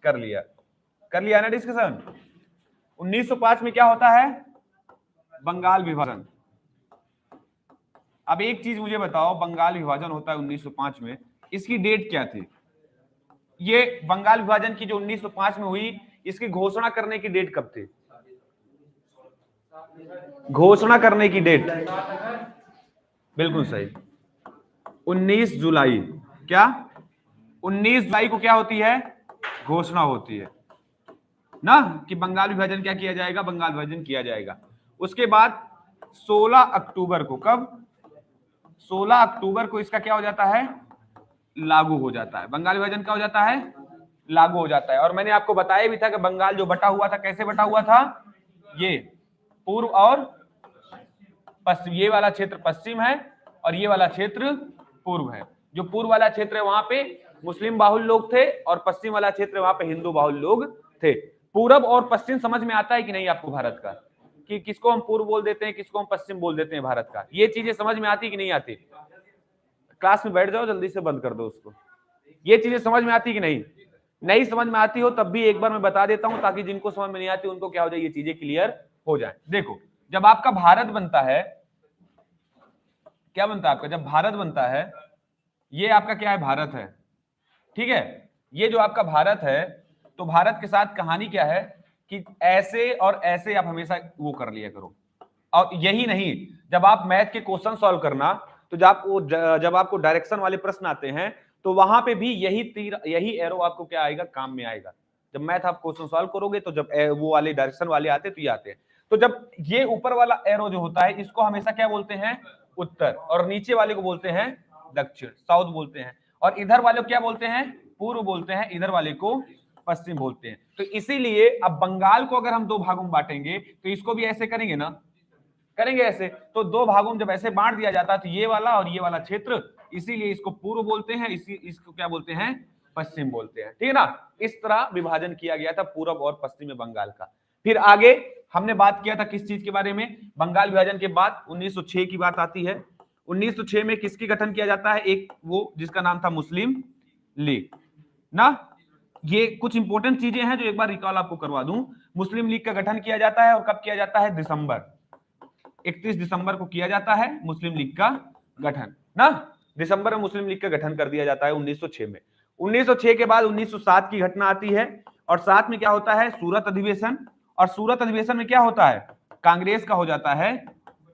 कर लिया ना डिस्कशन। 1905 में क्या होता है? बंगाल विभाजन। अब एक चीज मुझे बताओ, बंगाल विभाजन होता है 1905 में, इसकी डेट क्या थी? ये बंगाल विभाजन की जो 1905 में हुई, इसकी घोषणा करने की डेट कब थी? घोषणा करने की डेट बिल्कुल सही, 19 जुलाई। क्या 19 जुलाई को क्या होती है? घोषणा होती है ना कि बंगाल विभाजन क्या किया जाएगा? बंगाल विभाजन किया जाएगा। उसके बाद 16 अक्टूबर को, कब? 16 अक्टूबर को इसका क्या हो जाता है? लागू हो जाता है। बंगाल विभाजन क्या हो जाता है? लागू हो जाता है। और मैंने आपको बताया भी था कि बंगाल जो बटा हुआ था, कैसे बटा हुआ था? ये पूर्व और पश्चिम, ये वाला क्षेत्र पश्चिम है और ये वाला क्षेत्र पूर्व है। जो पूर्व वाला क्षेत्र है वहां पे मुस्लिम बाहुल लोग थे और पश्चिम वाला क्षेत्र वहां पे हिंदू बाहुल लोग थे। पूरब और पश्चिम समझ में आता है कि नहीं आपको भारत का? कि किसको हम पूर्व बोल देते हैं, किसको हम पश्चिम बोल देते हैं भारत का? ये चीजें समझ में आती कि नहीं आती? क्लास में बैठ जाओ, जल्दी से बंद कर दो उसको। ये चीजें समझ में आती कि नहीं? नहीं समझ में आती हो तब भी एक बार मैं बता देता हूं, ताकि जिनको समझ में नहीं आती उनको क्या हो जाए, ये चीजें क्लियर हो जाए। देखो, जब आपका भारत बनता है, क्या बनता है आपका? जब भारत बनता है, ये आपका क्या है? भारत है, ठीक है। ये जो आपका भारत है, तो भारत के साथ कहानी क्या है कि ऐसे और ऐसे आप हमेशा वो कर लिया करो। और यही नहीं, जब आप मैथ के क्वेश्चन सॉल्व करना, तो जब आपको डायरेक्शन वाले प्रश्न आते हैं, तो वहां पे भी यही तीर, यही एरो आपको क्या आएगा? काम में आएगा। जब मैथ आप क्वेश्चन सॉल्व करोगे, तो जब वो वाले डायरेक्शन वाले आते तो ये आते हैं। तो जब ये ऊपर वाला एरो जो होता है, इसको हमेशा क्या बोलते हैं? उत्तर। और नीचे वाले को बोलते हैं दक्षिण, साउथ बोलते हैं। और इधर वाले को क्या बोलते हैं? पूर्व बोलते हैं। इधर वाले को पश्चिम बोलते हैं। तो इसीलिए अब बंगाल को अगर हम दो भागों में बांटेंगे, तो इसको भी ऐसे करेंगे ना? करेंगे ऐसे। तो दो भागों में जब ऐसे बांट दिया जाता है, तो ये वाला और ये वाला क्षेत्र, इसीलिए इसको पूर्व बोलते हैं, इसको क्या बोलते हैं? पश्चिम बोलते हैं, ठीक है ना। इस तरह विभाजन किया गया था पूर्व और पश्चिम में बंगाल का। फिर आगे हमने बात किया था किस चीज के बारे में? बंगाल विभाजन के बाद 1906 की बात आती है। 1906 में किसकी गठन किया जाता है? एक वो जिसका नाम था मुस्लिम लीग ना। ये कुछ इंपॉर्टेंट चीजें हैं जो एक बार रिकॉल आपको करवा दूं। मुस्लिम लीग का गठन किया जाता है और कब किया जाता है? दिसंबर, 31 दिसंबर को किया जाता है मुस्लिम लीग का गठन ना। दिसंबर में मुस्लिम लीग का गठन कर दिया जाता है 1906 में। 1906 के बाद 1907 की घटना आती है और साथ में क्या होता है? सूरत अधिवेशन। और सूरत अधिवेशन में क्या होता है? कांग्रेस का हो जाता है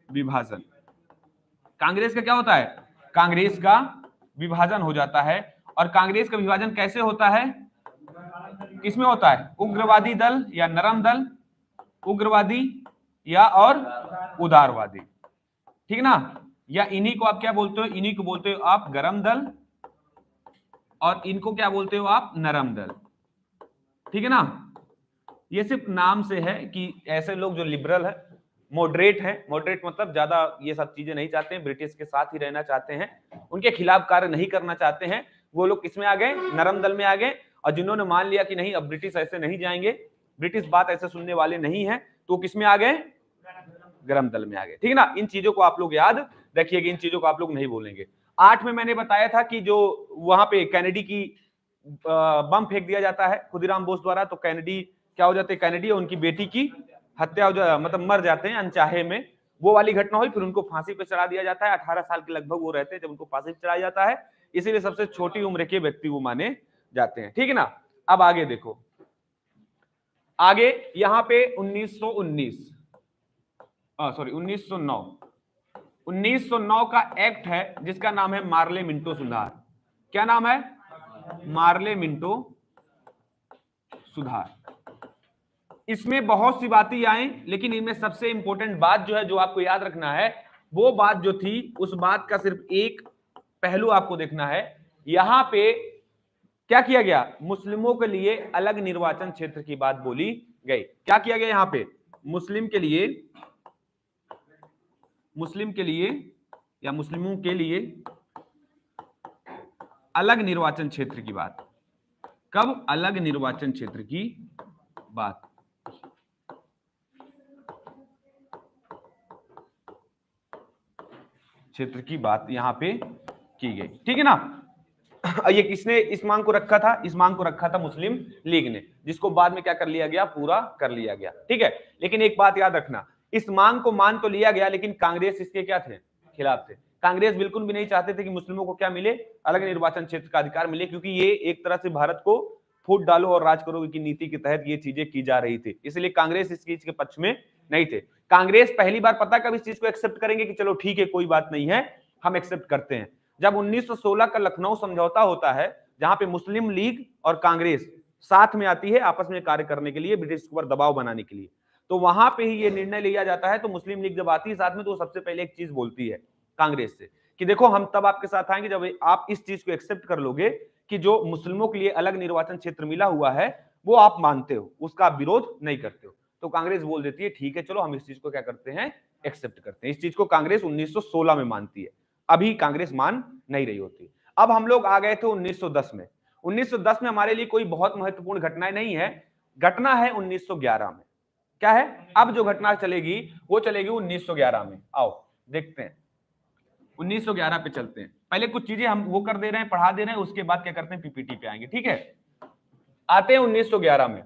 विभाजन। कांग्रेस का क्या होता है? कांग्रेस का विभाजन हो जाता है। और कांग्रेस का विभाजन कैसे होता है? किसमें होता है? उग्रवादी दल या नरम दल, उग्रवादी या और उदारवादी, ठीक ना। या इन्हीं को आप क्या बोलते हो? इन्हीं को बोलते हो आप गरम दल, और इनको क्या बोलते हो आप? नरम दल, ठीक है ना। ये सिर्फ नाम से है कि ऐसे लोग जो लिबरल है, मॉडरेट है, मॉडरेट मतलब ज्यादा ये सब चीजें नहीं चाहते हैं, ब्रिटिश के साथ ही रहना चाहते हैं, उनके खिलाफ कार्य नहीं करना चाहते हैं, वो लोग किसमें आ गए? नरम दल में आ गए। और जिन्होंने मान लिया कि नहीं अब ब्रिटिश ऐसे नहीं जाएंगे, ब्रिटिश बात ऐसे सुनने वाले नहीं है, तो किसमें आ गए? गरम दल में आ गए, ठीक है ना। इन चीजों को आप लोग याद रखिएगा, इन चीजों को आप लोग नहीं भूलेंगे। 8 में मैंने बताया था कि जो वहां पे कैनेडी की बम फेंक दिया जाता है खुदीराम बोस द्वारा, तो कैनेडी क्या हो जाते हैं? कैनेडी और उनकी बेटी की हत्या हो जाए, मतलब मर जाते हैं अनचाहे में, वो वाली घटना हुई। फिर उनको फांसी पे चढ़ा दिया जाता है। 18 साल के लगभग वो रहते हैं जब उनको फांसी पे चढ़ाया जाता है, इसीलिए सबसे छोटी उम्र के व्यक्ति वो माने जाते हैं, ठीक है ना। अब आगे देखो, आगे यहां पे 1919 सॉरी 1909, 1909 का एक्ट है जिसका नाम है मार्ले मिंटो सुधार। क्या नाम है? मार्ले मिंटो सुधार। इसमें बहुत सी बातें आई, लेकिन इनमें सबसे इंपॉर्टेंट बात जो है, जो आपको याद रखना है, वो बात जो थी, उस बात का सिर्फ एक पहलू आपको देखना है। यहां पे क्या किया गया? मुस्लिमों के लिए अलग निर्वाचन क्षेत्र की बात बोली गई। क्या किया गया यहां पे? मुस्लिम के लिए या मुस्लिमों के लिए अलग निर्वाचन क्षेत्र की बात। कब? अलग निर्वाचन क्षेत्र की बात। क्षेत्र की बात यहां पे की गई, ठीक है ना। ये किसने इस मांग को रखा था? इस मांग को रखा था मुस्लिम लीग ने, जिसको बाद में क्या कर लिया गया? पूरा कर लिया गया। ठीक है, लेकिन एक बात याद रखना, इस मांग को मान तो लिया गया, लेकिन कांग्रेस इसके क्या थे? खिलाफ थे। कांग्रेस बिल्कुल भी नहीं चाहते थे कि मुस्लिमों को क्या मिले? अलग निर्वाचन क्षेत्र का अधिकार मिले, क्योंकि ये एक तरह से भारत को फूट डालो और राज करो की नीति के तहत ये चीजें की जा रही थी, इसलिए कांग्रेस इस चीज के पक्ष में नहीं थे। कांग्रेस पहली बार पता कब इस चीज को एक्सेप्ट करेंगे कि चलो ठीक है कोई बात नहीं है, हम एक्सेप्ट करते हैं, जब 1916 का लखनऊ समझौता होता है, जहां पे मुस्लिम लीग और कांग्रेस साथ में आती है आपस में कार्य करने के लिए, ब्रिटिश के ऊपर दबाव बनाने के लिए, तो वहां पे ही ये निर्णय लिया जाता है। तो मुस्लिम लीग जब आती है साथ में, तो सबसे पहले एक चीज बोलती है कांग्रेस से कि देखो हम तब आपके साथ आएंगे जब आप इस चीज को एक्सेप्ट कर लोगे कि जो मुस्लिमों के लिए अलग निर्वाचन क्षेत्र मिला हुआ है वो आप मानते हो, उसका विरोध नहीं करते हो। तो कांग्रेस बोल देती है ठीक है चलो हम इस चीज को क्या करते हैं? एक्सेप्ट करते हैं। इस चीज को कांग्रेस 1916 में मानती है, अभी कांग्रेस मान नहीं रही होती। अब हम लोग आ गए थे 1910 में। 1910 में हमारे लिए कोई बहुत महत्वपूर्ण घटनाएं नहीं है, घटना है 1911 में। क्या है? अब जो घटना चलेगी वो चलेगी 1911 में। आओ देखते हैं, 1911 पे चलते हैं। पहले कुछ चीजें हम वो कर दे रहे हैं, पढ़ा दे रहे हैं, उसके बाद क्या करते हैं? पीपीटी पे आएंगे। ठीक है, आते हैं 1911 में।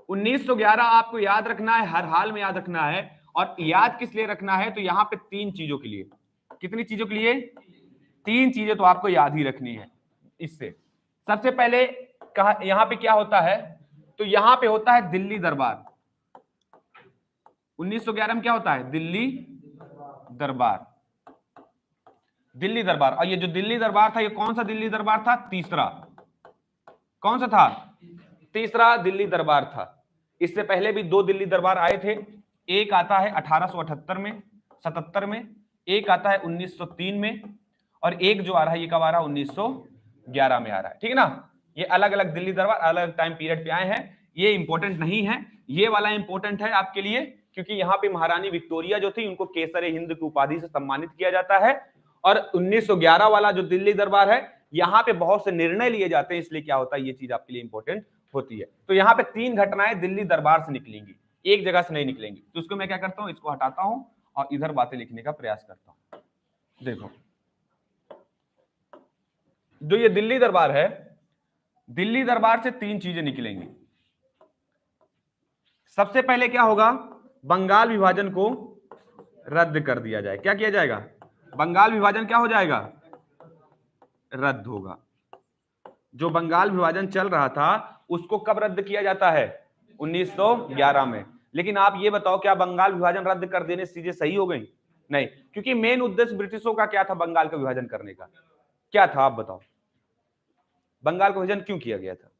1911 आपको याद रखना है, हर हाल में याद रखना है। और याद किस लिए रखना है? तो यहां पे तीन चीजों के लिए। कितनी चीजों के लिए? तीन चीजें तो आपको याद ही रखनी है इससे। सबसे पहले कहा यहां पे क्या होता है? तो यहां पे होता है दिल्ली दरबार। 1911 में क्या होता है? दिल्ली दरबार। दिल्ली दरबार। और ये जो दिल्ली दरबार था, ये कौन सा दिल्ली दरबार था? तीसरा। कौन सा था? तीसरा दिल्ली दरबार था। इससे पहले भी दो दिल्ली दरबार आए थे, एक आता है 1878 में, 77 में, एक आता है 1903 में, और एक जो आ रहा है ये कब आ रहा है? 1911 में आ रहा है। ठीक है ना, ये अलग अलग दिल्ली दरबार अलग टाइम पीरियड पे आए हैं। ये इंपॉर्टेंट नहीं है, ये वाला इंपॉर्टेंट है आपके लिए, क्योंकि यहाँ पे महारानी विक्टोरिया जो थी उनको केसर हिंद की उपाधि से सम्मानित किया जाता है। और 1911 वाला जो दिल्ली दरबार है, यहाँ पे बहुत से निर्णय लिए जाते हैं, इसलिए क्या होता है ये चीज आपके लिए इंपॉर्टेंट होती है। तो यहाँ पे तीन घटनाएं दिल्ली दरबार से निकलेंगी, एक जगह से नहीं निकलेंगी। तो उसको मैं क्या करता हूं? इसको हटाता हूं और इधर बातें लिखने का प्रयास करता हूं। देखो, जो ये दिल्ली दरबार है, दिल्ली दरबार से तीन चीजें निकलेंगी। सबसे पहले क्या होगा? बंगाल विभाजन को रद्द कर दिया जाए। क्या किया जाएगा? बंगाल विभाजन क्या हो जाएगा? रद्द होगा। जो बंगाल विभाजन चल रहा था उसको कब रद्द किया जाता है? 1911 में। लेकिन आप ये बताओ, क्या बंगाल विभाजन रद्द कर देने से चीजें सही हो गई? नहीं, क्योंकि मेन उद्देश्य ब्रिटिशों का क्या था बंगाल का विभाजन करने का? क्या था आप बताओ? बंगाल का विभाजन क्यों किया गया था?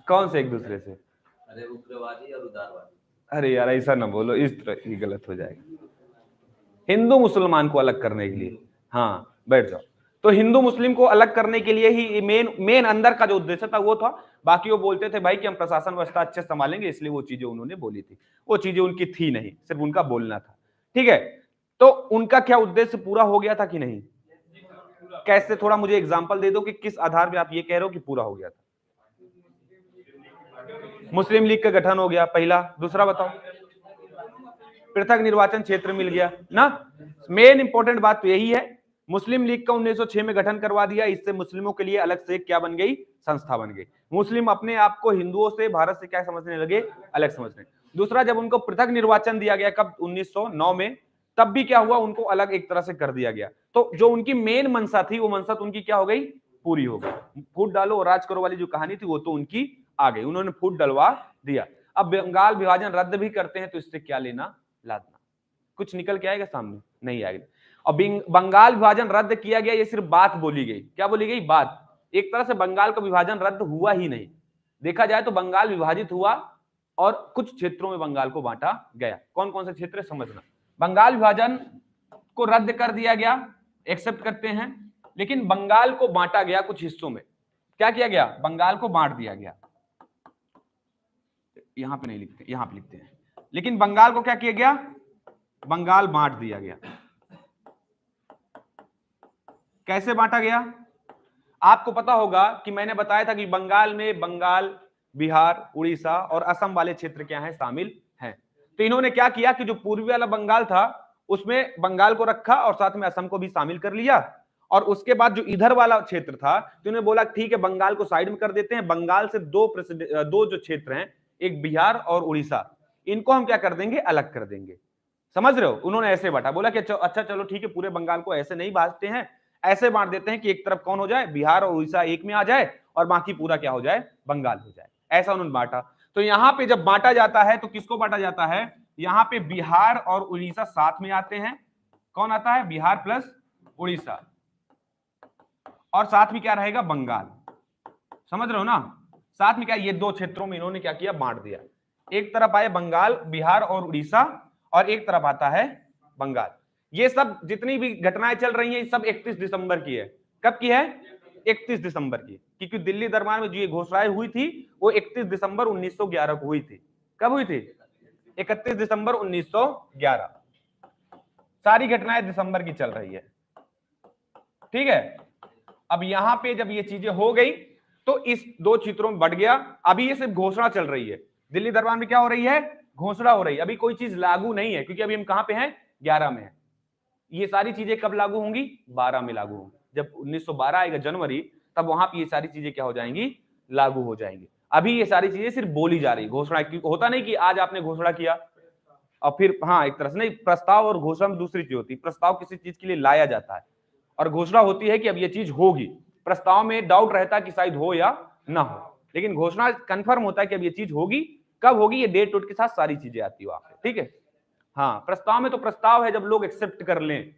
कौन से एक दूसरे से? अरे उग्रवादी और उदारवादी। अरे यार ऐसा ना बोलो, इस तरह ही गलत हो जाएगा। हिंदू मुसलमान को अलग करने के लिए। हाँ बैठ जाओ। तो हिंदू मुस्लिम को अलग करने के लिए ही मेन अंदर का जो उद्देश्य था वो था। बाकी वो बोलते थे भाई कि हम प्रशासन व्यवस्था अच्छे संभालेंगे, इसलिए वो चीजें उन्होंने बोली थी। वो चीजें उनकी थी नहीं, सिर्फ उनका बोलना था। ठीक है, तो उनका क्या उद्देश्य पूरा हो गया था कि नहीं? कैसे? थोड़ा मुझे एग्जांपल दे दो कि किस आधार पे आप ये कह रहे हो कि पूरा हो गया था। मुस्लिम लीग का गठन हो गया पहला। दूसरा बताओ? पृथक निर्वाचन क्षेत्र मिल गया ना। मेन इंपॉर्टेंट बात तो यही है। मुस्लिम लीग का 1906 में गठन करवा दिया, इससे मुस्लिमों के लिए अलग से क्या बन गई? संस्था बन गई। मुस्लिम अपने आप को हिंदुओं से, भारत से क्या समझने लगे? अलग समझने। दूसरा, जब उनको पृथक निर्वाचन दिया गया कब? 1909 में, तब भी क्या हुआ? उनको अलग एक तरह से कर दिया गया। तो जो उनकी मेन मंशा थी वो मंशा तो उनकी क्या हो गई? पूरी हो गई। फूट डालो और राज करो वाली जो कहानी थी वो तो उनकी आ गई, उन्होंने फूट डलवा दिया। अब बंगाल विभाजन रद्द भी करते हैं तो इससे क्या लेना लादना? कुछ निकल के आएगा सामने? नहीं आएगा। और बंगाल विभाजन रद्द किया गया, ये सिर्फ बात बोली गई। क्या बोली गई? बात। एक तरह से बंगाल का विभाजन रद्द हुआ ही नहीं। देखा जाए तो बंगाल विभाजित हुआ और कुछ क्षेत्रों में बंगाल को बांटा गया। कौन कौन से क्षेत्र समझना। बंगाल विभाजन को रद्द कर दिया गया, एक्सेप्ट करते हैं, लेकिन बंगाल को बांटा गया कुछ हिस्सों में। क्या किया गया? बंगाल को बांट दिया गया। यहां पे नहीं लिखते, यहां पे लिखते हैं। लेकिन बंगाल को क्या किया गया? बंगाल बांट दिया गया। कैसे बांटा गया? आपको पता होगा कि मैंने बताया था कि बंगाल में बंगाल, बिहार, उड़ीसा और असम वाले क्षेत्र क्या है? शामिल हैं। तो इन्होंने क्या किया कि जो पूर्वी वाला बंगाल था उसमें बंगाल को रखा और साथ में असम को भी शामिल कर लिया। और उसके बाद जो इधर वाला क्षेत्र था तो उन्होंने बोला ठीक है बंगाल को साइड में कर देते हैं, बंगाल से दो जो क्षेत्र हैं, एक बिहार और उड़ीसा, इनको हम क्या कर देंगे, अलग कर देंगे। समझ रहे हो, उन्होंने ऐसे बांटा, बोला कि अच्छा चलो ठीक है, पूरे बंगाल को ऐसे नहीं बांटते हैं, ऐसे बांट देते हैं कि एक तरफ कौन हो जाए, बिहार और उड़ीसा एक में आ जाए और बाकी पूरा क्या हो जाए, बंगाल हो जाए। ऐसा उन्होंने बांटा। तो यहां पे जब बांटा जाता है तो किसको बांटा जाता है, यहां पे बिहार और उड़ीसा साथ में आते हैं। कौन आता है, बिहार प्लस उड़ीसा, और साथ में क्या रहेगा, बंगाल। समझ रहे हो ना, साथ में क्या, ये दो क्षेत्रों में इन्होंने क्या किया, बांट दिया। एक तरफ आए बंगाल, बिहार और उड़ीसा, और एक तरफ आता है बंगाल। ये सब जितनी भी घटनाएं चल रही हैं, सब 31 दिसंबर की है। कब की है, 31 दिसंबर की, क्योंकि दिल्ली दरबार में जो ये घोषणाएं हुई थी वो 31 दिसंबर 1911 को हुई थी। कब हुई थी, 31 दिसंबर 1911। सारी घटनाएं दिसंबर की चल रही है, ठीक है। अब यहां पे जब ये चीजें हो गई तो इस दो क्षेत्रों में बढ़ गया। अभी ये सिर्फ घोषणा चल रही है, दिल्ली दरबार में क्या हो रही है, घोषणा हो रही है, अभी कोई चीज लागू नहीं है, क्योंकि अभी हम कहां पे हैं, 11 में है। ये सारी चीजें कब लागू होंगी, 12 में लागू होंगी। जब 1912 आएगा जनवरी, तब वहां पे ये सारी चीजें क्या हो जाएंगी, लागू हो जाएंगी। अभी ये सारी चीजें सिर्फ बोली जा रही, घोषणा होता नहीं कि आज आपने घोषणा किया और फिर, हाँ एक तरह से नहीं, प्रस्ताव और घोषणा में दूसरी चीज होती है। प्रस्ताव किसी चीज के लिए लाया जाता है और घोषणा होती है कि अब ये चीज होगी। प्रस्ताव में डाउट रहता है कि शायद हो या ना हो, लेकिन घोषणा कंफर्म होता है कि अब ये चीज होगी। कब होगी, ये डेट उट के साथ सारी चीजें आती है वहां पे, ठीक है। हाँ, प्रस्ताव में तो प्रस्ताव है जब लोग एक्सेप्ट कर लें,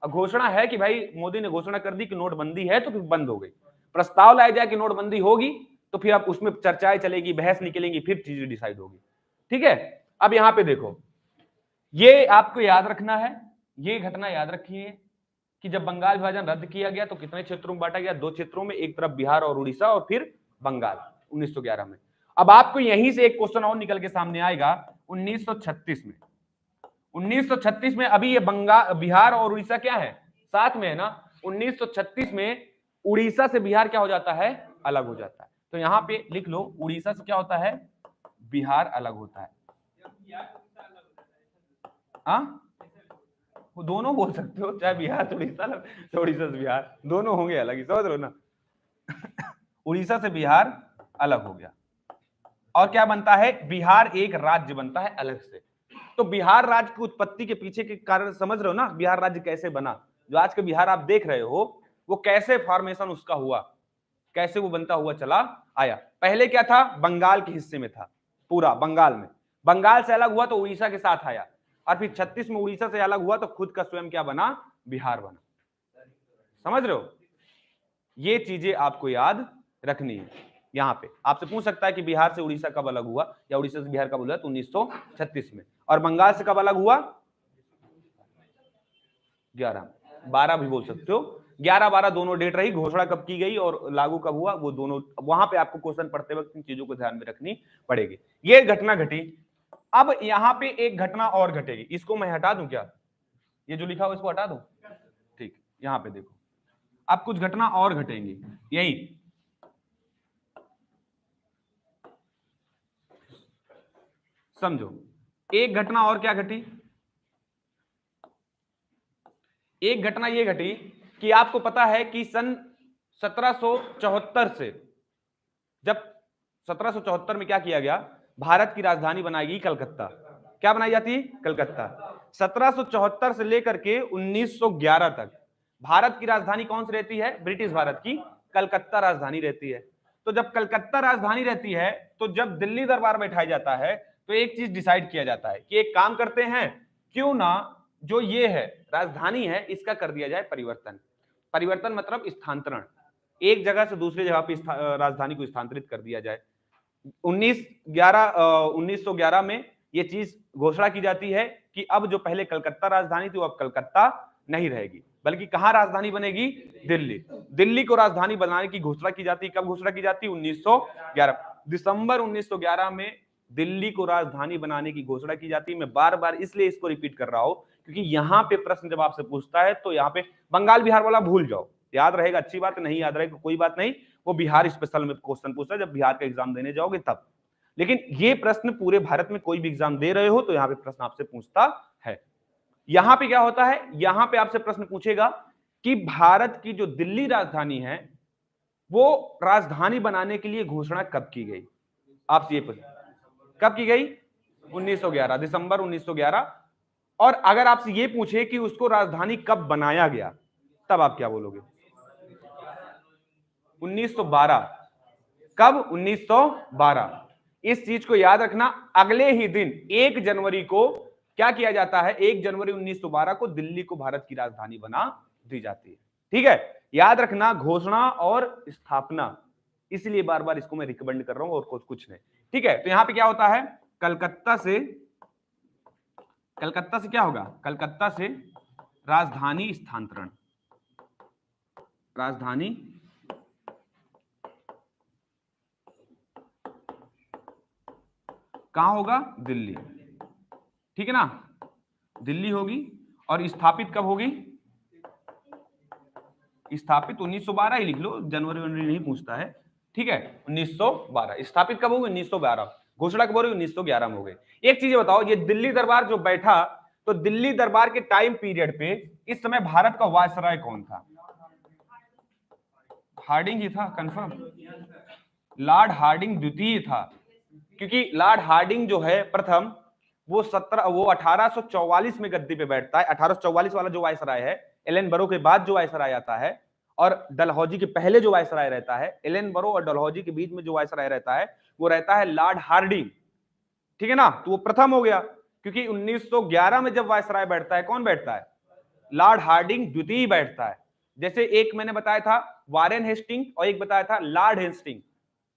और घोषणा है कि भाई मोदी ने घोषणा कर दी कि नोटबंदी है तो फिर बंद हो गई। प्रस्ताव लाया जाए कि नोटबंदी होगी तो फिर अब उसमें चर्चाएं चलेगी, बहस निकलेंगी, फिर चीजें डिसाइड होगी, ठीक है। अब यहां पे देखो, ये आपको याद रखना है, ये घटना याद रखिए कि जब बंगाल विभाजन रद्द किया गया तो कितने क्षेत्रों में बांटा गया, दो क्षेत्रों में, एक तरफ बिहार और उड़ीसा और फिर बंगाल 1911 में। अब आपको यहीं से एक क्वेश्चन और निकल के सामने आएगा 1936 में। 1936 में अभी ये बंगाल, बिहार और उड़ीसा क्या है, साथ में है ना। 1936 में उड़ीसा से बिहार क्या हो जाता है, अलग हो जाता है। तो यहां पे लिख लो, उड़ीसा से क्या होता है, बिहार अलग होता है। वो दोनों बोल सकते हो, चाहे बिहार से उड़ीसा, तो उड़ीसा से बिहार, दोनों होंगे अलग ही, समझ रहे हो ना। उड़ीसा से बिहार अलग हो गया और क्या बनता है, बिहार एक राज्य बनता है अलग से। तो बिहार राज्य की उत्पत्ति के पीछे के कारण समझ रहे हो ना, बिहार राज्य कैसे बना, जो आज के बिहार आप देख रहे हो वो कैसे फॉर्मेशन उसका हुआ, कैसे वो बनता हुआ चला आया। पहले क्या था, बंगाल के हिस्से में था, पूरा बंगाल में, बंगाल से अलग हुआ तो उड़ीसा के साथ आया, और फिर 36 में उड़ीसा से अलग हुआ तो खुद का स्वयं क्या बना, बिहार बना। समझ रहे हो, ये चीजें आपको याद रखनी है। यहां पे आपसे पूछ सकता है कि बिहार से उड़ीसा कब अलग हुआ या उड़ीसा से बिहार कब अलग हुआ, तो 1936 में। और बंगाल से कब अलग हुआ, 11, 12 भी बोल सकते हो, 11-12 दोनों डेट रही। घोषणा कब की गई और लागू कब हुआ, वो दोनों वहां पे आपको क्वेश्चन पढ़ते वक्त इन चीजों को ध्यान में रखनी पड़ेगी। ये घटना घटी। अब यहां पे एक घटना और घटेगी, इसको मैं हटा दूं क्या, ये जो लिखा हुआ इसको हटा दूं, ठीक। यहां पे देखो, अब कुछ घटना और घटेंगी, यही समझो। एक घटना और क्या घटी, एक घटना ये घटी कि आपको पता है कि सन 1774 से, जब 1774 में क्या किया गया, भारत की राजधानी बनाई गई कलकत्ता। क्या बनाई जाती, कलकत्ता। 1774 से लेकर के 1911 तक भारत की राजधानी कौन सी रहती है, ब्रिटिश भारत की कलकत्ता राजधानी रहती है। तो जब कलकत्ता राजधानी रहती है, तो जब दिल्ली दरबार बैठाया जाता है तो एक चीज डिसाइड किया जाता है कि एक काम करते हैं, क्यों ना जो ये है राजधानी है इसका कर दिया जाए परिवर्तन। परिवर्तन मतलब स्थानांतरण, एक जगह से दूसरी जगह पे राजधानी को स्थानांतरित कर दिया जाए। 1911 में यह चीज घोषणा की जाती है कि अब जो पहले कलकत्ता राजधानी थी वो अब कलकत्ता नहीं रहेगी, बल्कि कहां राजधानी बनेगी, दिल्ली। दिल्ली को राजधानी बनाने की घोषणा की जाती है। कब घोषणा की जाती है, 1911, दिसंबर 1911 में दिल्ली को राजधानी बनाने की घोषणा की जाती है। मैं बार बार इसलिए इसको रिपीट कर रहा हूं क्योंकि यहां पे प्रश्न जब आपसे पूछता है तो यहां पे बंगाल बिहार वाला भूल जाओ, याद रहेगा अच्छी बात, नहीं याद रहेगा कोई बात नहीं, वो बिहार स्पेशल में क्वेश्चन पूछता है जब बिहार का एग्जाम देने जाओगे तब। लेकिन ये प्रश्न पूरे भारत में कोई भी एग्जाम दे रहे हो तो यहाँ पे प्रश्न आपसे पूछता है। यहां पे क्या होता है, यहां पे आपसे प्रश्न पूछेगा कि भारत की जो दिल्ली राजधानी है वो राजधानी बनाने के लिए घोषणा कब की गई, आपसे ये पूछ, कब की गई? 1911, दिसंबर 1911। और अगर आपसे ये पूछे कि उसको राजधानी कब बनाया गया, तब आप क्या बोलोगे? 1912। कब? 1912। इस चीज को याद रखना, अगले ही दिन 1 जनवरी को क्या किया जाता है, 1 जनवरी 1912 को दिल्ली को भारत की राजधानी बना दी जाती है। ठीक है, याद रखना, घोषणा और स्थापना, इसलिए बार बार इसको मैं रिकमेंड कर रहा हूं, और कुछ नहीं। ठीक है, तो यहां पे क्या होता है, कलकत्ता से क्या होगा, कलकत्ता से राजधानी स्थानांतरण, राजधानी कहां होगा? दिल्ली। ठीक है ना, दिल्ली होगी। और स्थापित कब होगी? स्थापित 1912 ही लिख लो, जनवरी जनवरी नहीं पूछता है। ठीक है, 1912। स्थापित कब होगी? 1912। घोषणा कब हो रही? 1911 में हो गई। एक चीज बताओ, ये दिल्ली दरबार जो बैठा, तो दिल्ली दरबार के टाइम पीरियड पे इस समय भारत का वायसराय कौन था? हार्डिंग ही था, कंफर्म। लॉर्ड हार्डिंग द्वितीय था, क्योंकि लॉर्ड हार्डिंग जो है प्रथम, वो 1844 में गद्दी पे बैठता है। 1844 वाला जो वायसराय है, एलन बरो के बाद जो वायसराय आता है, और डलहौजी के पहले जो वायसराय रहता है, एलन बरो और डलहौजी के बीच में जो वायसराय रहता है, वो रहता है लॉर्ड हार्डिंग। ठीक है ना, तो वो प्रथम हो गया, क्योंकि 1911 में जब वायसराय बैठता है, कौन बैठता है? लॉर्ड हार्डिंग द्वितीय बैठता है। जैसे एक मैंने बताया था वारेन हेस्टिंग, और एक बताया था लॉर्ड हेस्टिंग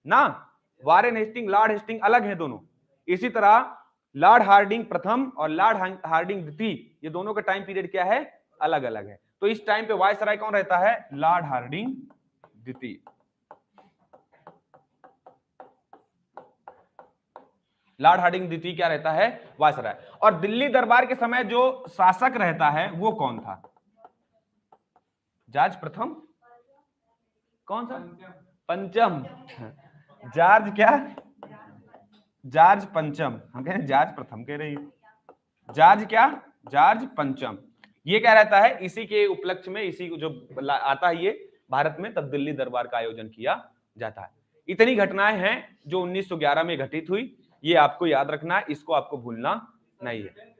ना, वारेन हेस्टिंग लॉर्ड हेस्टिंग अलग है दोनों। इसी तरह लॉर्ड हार्डिंग प्रथम और लॉर्ड हार्डिंग द्वितीय, ये दोनों का टाइम पीरियड क्या है? अलग अलग है। तो इस टाइम पे वायसराय कौन रहता है? लॉर्ड हार्डिंग द्वितीय। लॉर्ड हार्डिंग द्वितीय क्या रहता है? वायसराय। और दिल्ली दरबार के समय जो शासक रहता है वो कौन था? जॉर्ज प्रथम? कौन सा? पंचम। जॉर्ज क्या? जॉर्ज पंचम। हम कह रहे हैं जॉर्ज प्रथम कह रही है। जॉर्ज क्या? जॉर्ज पंचम। ये क्या रहता है, इसी के उपलक्ष्य में, इसी को जो आता है ये भारत में, तब दिल्ली दरबार का आयोजन किया जाता है। इतनी घटनाएं हैं जो 1911 में घटित हुई, ये आपको याद रखना है, इसको आपको भूलना नहीं है।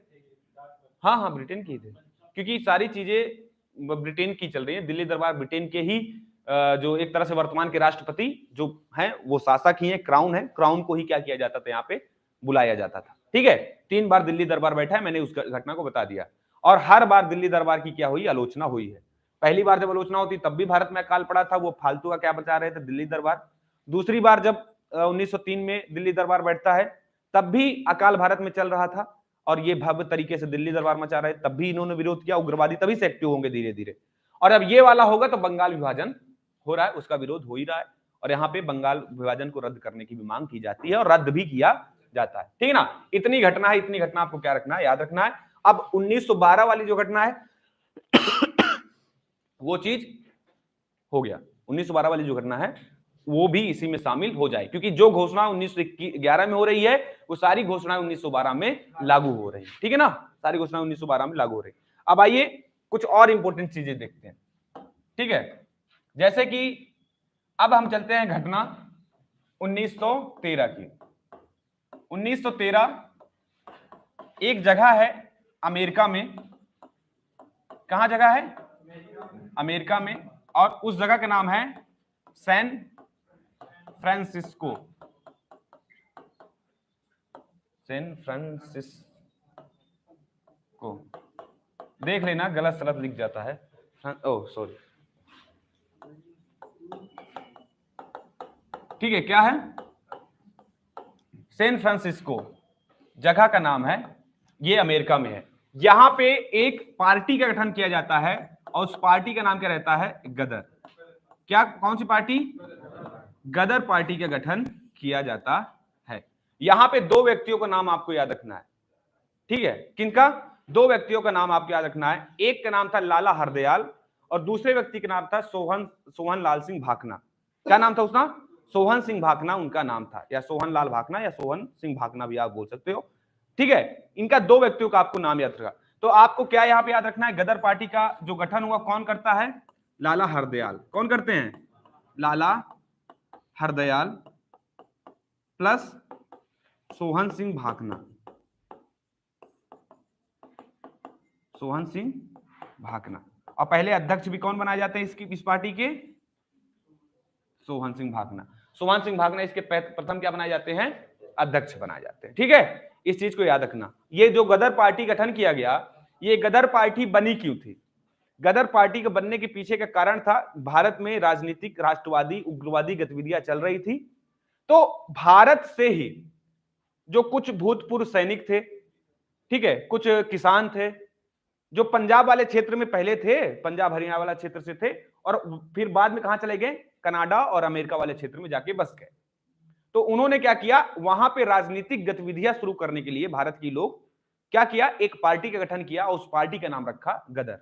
हाँ हाँ, ब्रिटेन की थी, क्योंकि सारी चीजें ब्रिटेन की चल रही है। दिल्ली दरबार ब्रिटेन के ही जो एक तरह से वर्तमान के राष्ट्रपति जो हैं वो शासक ही है, क्राउन है, क्राउन को ही क्या किया जाता था, यहाँ पे बुलाया जाता था। ठीक है, 3 बार दिल्ली दरबार बैठा है, मैंने उस घटना को बता दिया। और हर बार दिल्ली दरबार की क्या हुई? आलोचना हुई है। पहली बार जब आलोचना होती तब भी भारत में अकाल पड़ा था, वो फालतू का क्या बचा रहे थे दिल्ली दरबार। दूसरी बार जब 1903 में दिल्ली दरबार बैठता है, तब भी अकाल भारत में चल रहा था, और ये भव्य तरीके से दिल्ली दरबार मचा रहे, तब भी इन्होंने विरोध किया। उग्रवादी तभी से एक्टिव होंगे धीरे धीरे। और अब ये वाला होगा तो बंगाल विभाजन हो रहा है, उसका विरोध हो ही रहा है, और यहाँ पे बंगाल विभाजन को रद्द करने की भी मांग की जाती है, और रद्द भी किया जाता है। ठीक है ना, इतनी घटना है, इतनी घटना आपको क्या रखना है? याद रखना है। अब 1912 वाली जो घटना है वो चीज हो गया, 1912 वाली जो घटना है वो भी इसी में शामिल हो जाए, क्योंकि जो घोषणा 1911 में हो रही है वो सारी घोषणाएं 1912 में लागू हो रही है। ठीक है ना, सारी घोषणाएं 1912 में लागू हो रही है। अब आइए कुछ और इंपॉर्टेंट चीजें देखते हैं। ठीक है, जैसे कि अब हम चलते हैं घटना 1913 की। 1913 एक जगह है अमेरिका में, कहां जगह है? अमेरिका में, और उस जगह का नाम है सैन फ्रांसिस्को। सैन फ्रांसिस्को, देख लेना गलत सलत लिख जाता है, ओह सॉरी। ठीक है, क्या है? सैन फ्रांसिस्को जगह का नाम है, ये अमेरिका में है। यहां पे एक पार्टी का गठन किया जाता है, और उस पार्टी का नाम क्या रहता है? गदर। क्या? कौन सी पार्टी? गदर पार्टी का गठन किया जाता है। यहां पे 2 व्यक्तियों का नाम आपको याद रखना है। ठीक है, किनका? 2 व्यक्तियों का नाम आपको याद रखना है। एक का नाम था लाला हरदयाल, और दूसरे व्यक्ति का नाम था सोहन लाल सिंह भाकना। क्या नाम था उसका? सोहन सिंह भाकना उनका नाम था, या सोहन लाल भाकना, या सोहन सिंह भाकना भी आप बोल सकते हो। ठीक है, इनका 2 व्यक्तियों का आपको नाम याद रखा। तो आपको क्या यहां पे याद रखना है, गदर पार्टी का जो गठन हुआ कौन करता है, लाला हरदयाल। कौन करते हैं, लाला हरदयाल प्लस सोहन सिंह भाकना। सोहन सिंह भाकना। और पहले अध्यक्ष भी कौन बनाए जाते हैं इस पार्टी के, सोहन सिंह भाकना। सोहन सिंह भाकना इसके प्रथम क्या बनाए जाते हैं, अध्यक्ष बनाए जाते हैं। ठीक है, इस चीज को याद रखना। ये जो गदर पार्टी गठन किया गया, ये गदर पार्टी बनी क्यों थी, गदर पार्टी के बनने के पीछे का कारण था, भारत में राजनीतिक राष्ट्रवादी उग्रवादी गतिविधियां चल रही थी। तो भारत से ही जो कुछ भूतपूर्व सैनिक थे, ठीक है, कुछ किसान थे, जो पंजाब वाले क्षेत्र में पहले थे, पंजाब हरियाणा वाला क्षेत्र से थे, और फिर बाद में कहां चले गए, कनाडा और अमेरिका वाले क्षेत्र में जाके बस गए। तो उन्होंने क्या किया, वहां पे राजनीतिक गतिविधियां शुरू करने के लिए भारत के लोग क्या किया, एक पार्टी का गठन किया, उस पार्टी का नाम रखा गदर।